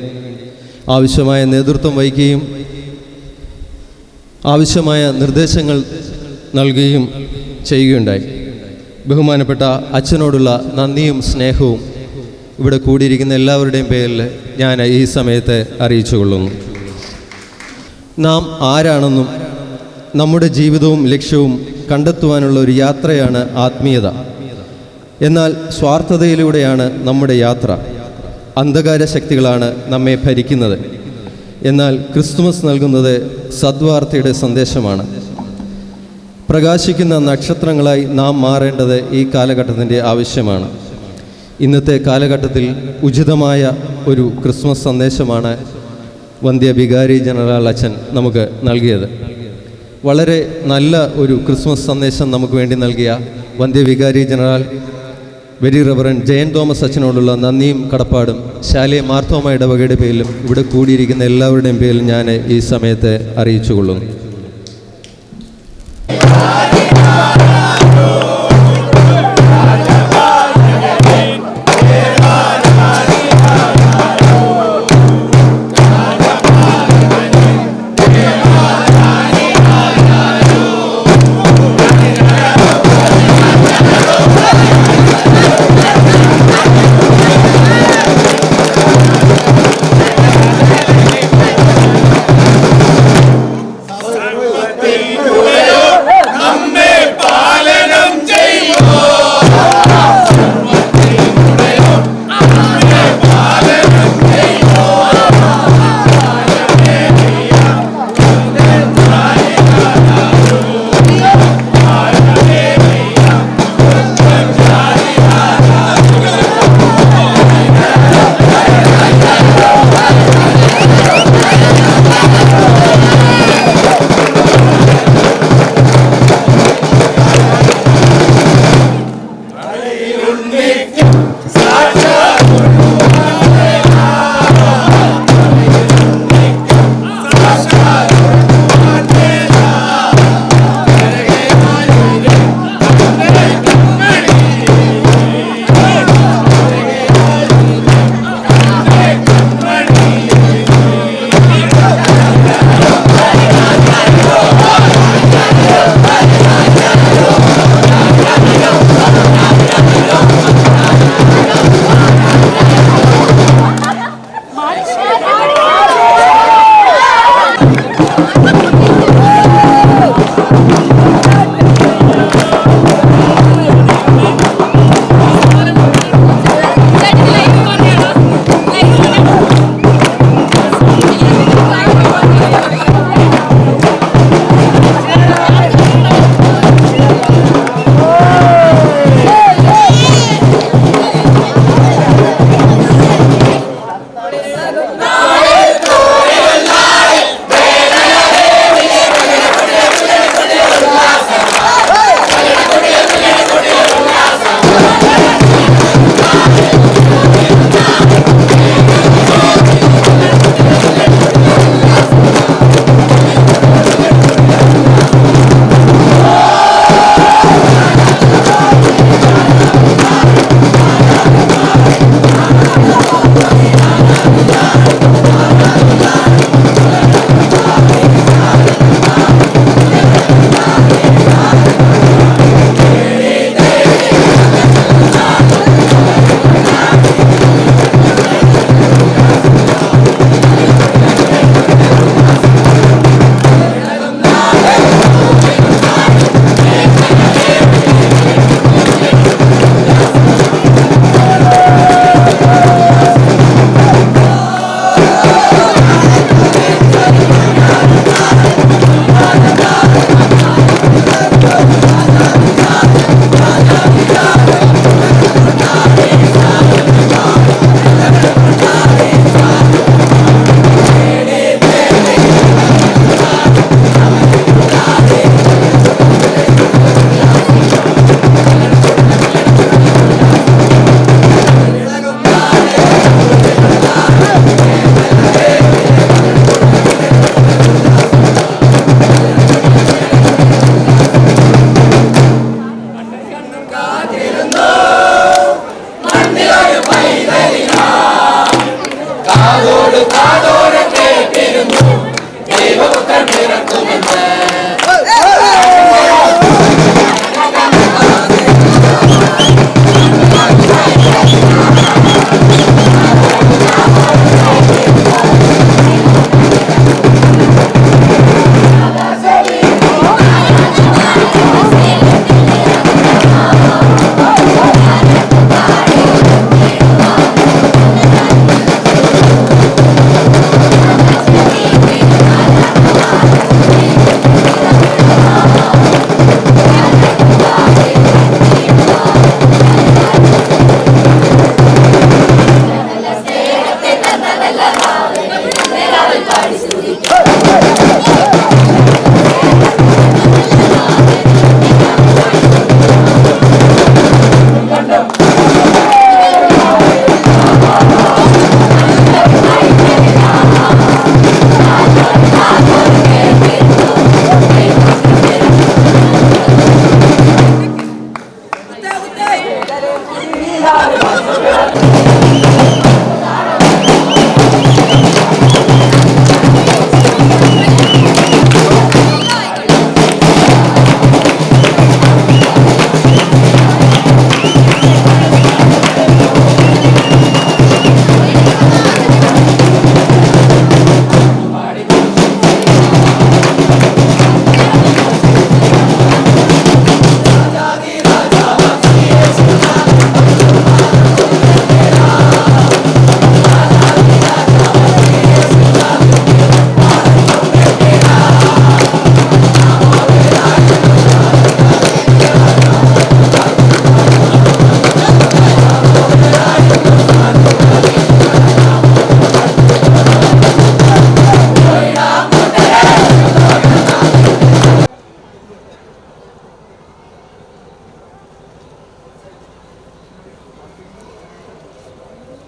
ആവശ്യമായ നേതൃത്വം വഹിക്കുകയും ആവശ്യമായ നിർദ്ദേശങ്ങൾ നൽകുകയും ചെയ്യുകയുണ്ടായി. ബഹുമാനപ്പെട്ട അച്ഛനോടുള്ള നന്ദിയും സ്നേഹവും ഇവിടെ കൂടിയിരിക്കുന്ന എല്ലാവരുടെയും പേരിൽ ഞാൻ ഈ സമയത്ത് അറിയിച്ചുകൊള്ളുന്നു. നാം ആരാണെന്നും നമ്മുടെ ജീവിതവും ലക്ഷ്യവും കണ്ടെത്തുവാനുള്ള ഒരു യാത്രയാണ് ആത്മീയത. എന്നാൽ സ്വാർത്ഥതയിലൂടെയാണ് നമ്മുടെ യാത്ര. അന്ധകാര ശക്തികളാണ് നമ്മെ ഭരിക്കുന്നത്. എന്നാൽ ക്രിസ്തുമസ് നൽകുന്നത് സദ്വാർത്തയുടെ സന്ദേശമാണ്. പ്രകാശിക്കുന്ന നക്ഷത്രങ്ങളായി നാം മാറേണ്ടത് ഈ കാലഘട്ടത്തിൻ്റെ ആവശ്യമാണ്. ഇന്നത്തെ കാലഘട്ടത്തിൽ ഉചിതമായ ഒരു ക്രിസ്മസ് സന്ദേശമാണ് വന്ധ്യ വികാരി ജനറൽ അച്ഛൻ നമുക്ക് നൽകിയത്. വളരെ നല്ല ഒരു ക്രിസ്മസ് സന്ദേശം നമുക്ക് വേണ്ടി നൽകിയ വന്ധ്യ വികാരി general very reverend Jayan Thomas അച്ഛനോടുള്ള നന്ദിയും കടപ്പാടും ശാലയ മാർത്തോമ ഇടവകയുടെ പേരിലും ഇവിടെ കൂടിയിരിക്കുന്ന എല്ലാവരുടെയും പേരിൽ ഞാൻ ഈ സമയത്ത് അറിയിച്ചുകൊള്ളുന്നു.